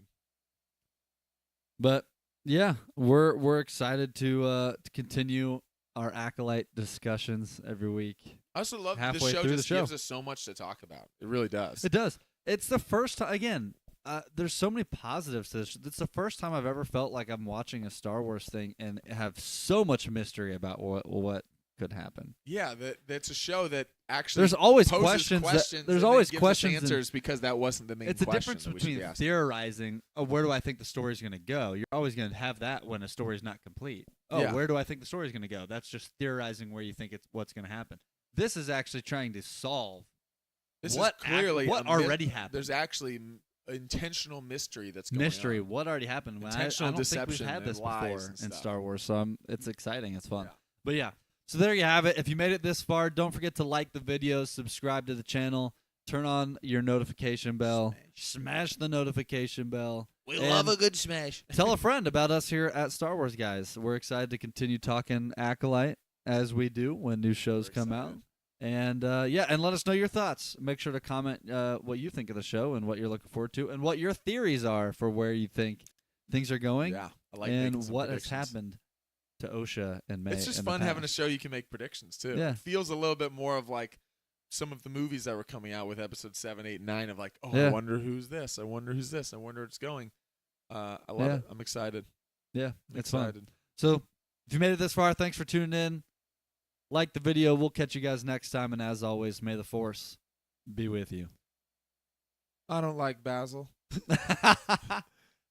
But yeah, we're excited to continue our Acolyte discussions every week. I also love that this show just gives us so much to talk about. It really does. It does. It's the first time, again, there's so many positives to this. It's the first time I've ever felt like I'm watching a Star Wars thing and have so much mystery about what could happen. Yeah, that's a show that actually there's always questions. There's always questions and answers because that wasn't the main question. It's a difference between theorizing, where do I think the story's going to go? You're always going to have that when a story's not complete. Where do I think the story's going to go? That's just theorizing where you think what's going to happen. This is actually trying to solve This what is clearly what already happened. There's actually intentional mystery that's going mystery. on. What already happened? Intentional I don't deception think we've had and this lies before and in stuff. Star Wars, so it's exciting. It's fun. Yeah. But yeah, so there you have it. If you made it this far, don't forget to like the video, subscribe to the channel, turn on your notification bell, smash the notification bell. We and love a good smash. Tell a friend about us here at Star Wars Guys. We're excited to continue talking Acolyte as we do when new shows come out. And and let us know your thoughts. Make sure to comment what you think of the show and what you're looking forward to and what your theories are for where you think things are going Yeah, I like and making some what has predictions. happened to Osha and Mae. It's just in the fun having a past. show you can make predictions too. Yeah. It feels a little bit more of like some of the movies that were coming out with episode 7, 8, 9 of like, oh, Yeah. I wonder who's this. I wonder who's this. I wonder where it's going. I love Yeah. it. I'm excited. Yeah, I'm it's fun. excited. So if you made it this far, thanks for tuning in. Like the video. We'll catch you guys next time. And as always, may the Force be with you. I don't like Basil.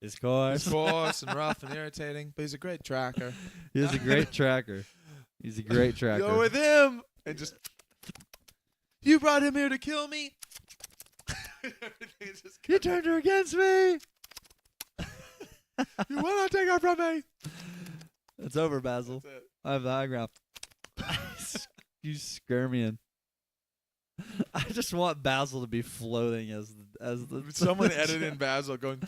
His course. He's coarse and rough and irritating, but he's a great tracker. He's a great tracker. He's a great tracker. Go with him and just. You brought him here to kill me. Everything's just You turned her against me. You will not take her from me. It's over, Basil. That's it. I have the high ground. You skirmian. I just want Basil to be floating as the Someone edit in Basil going,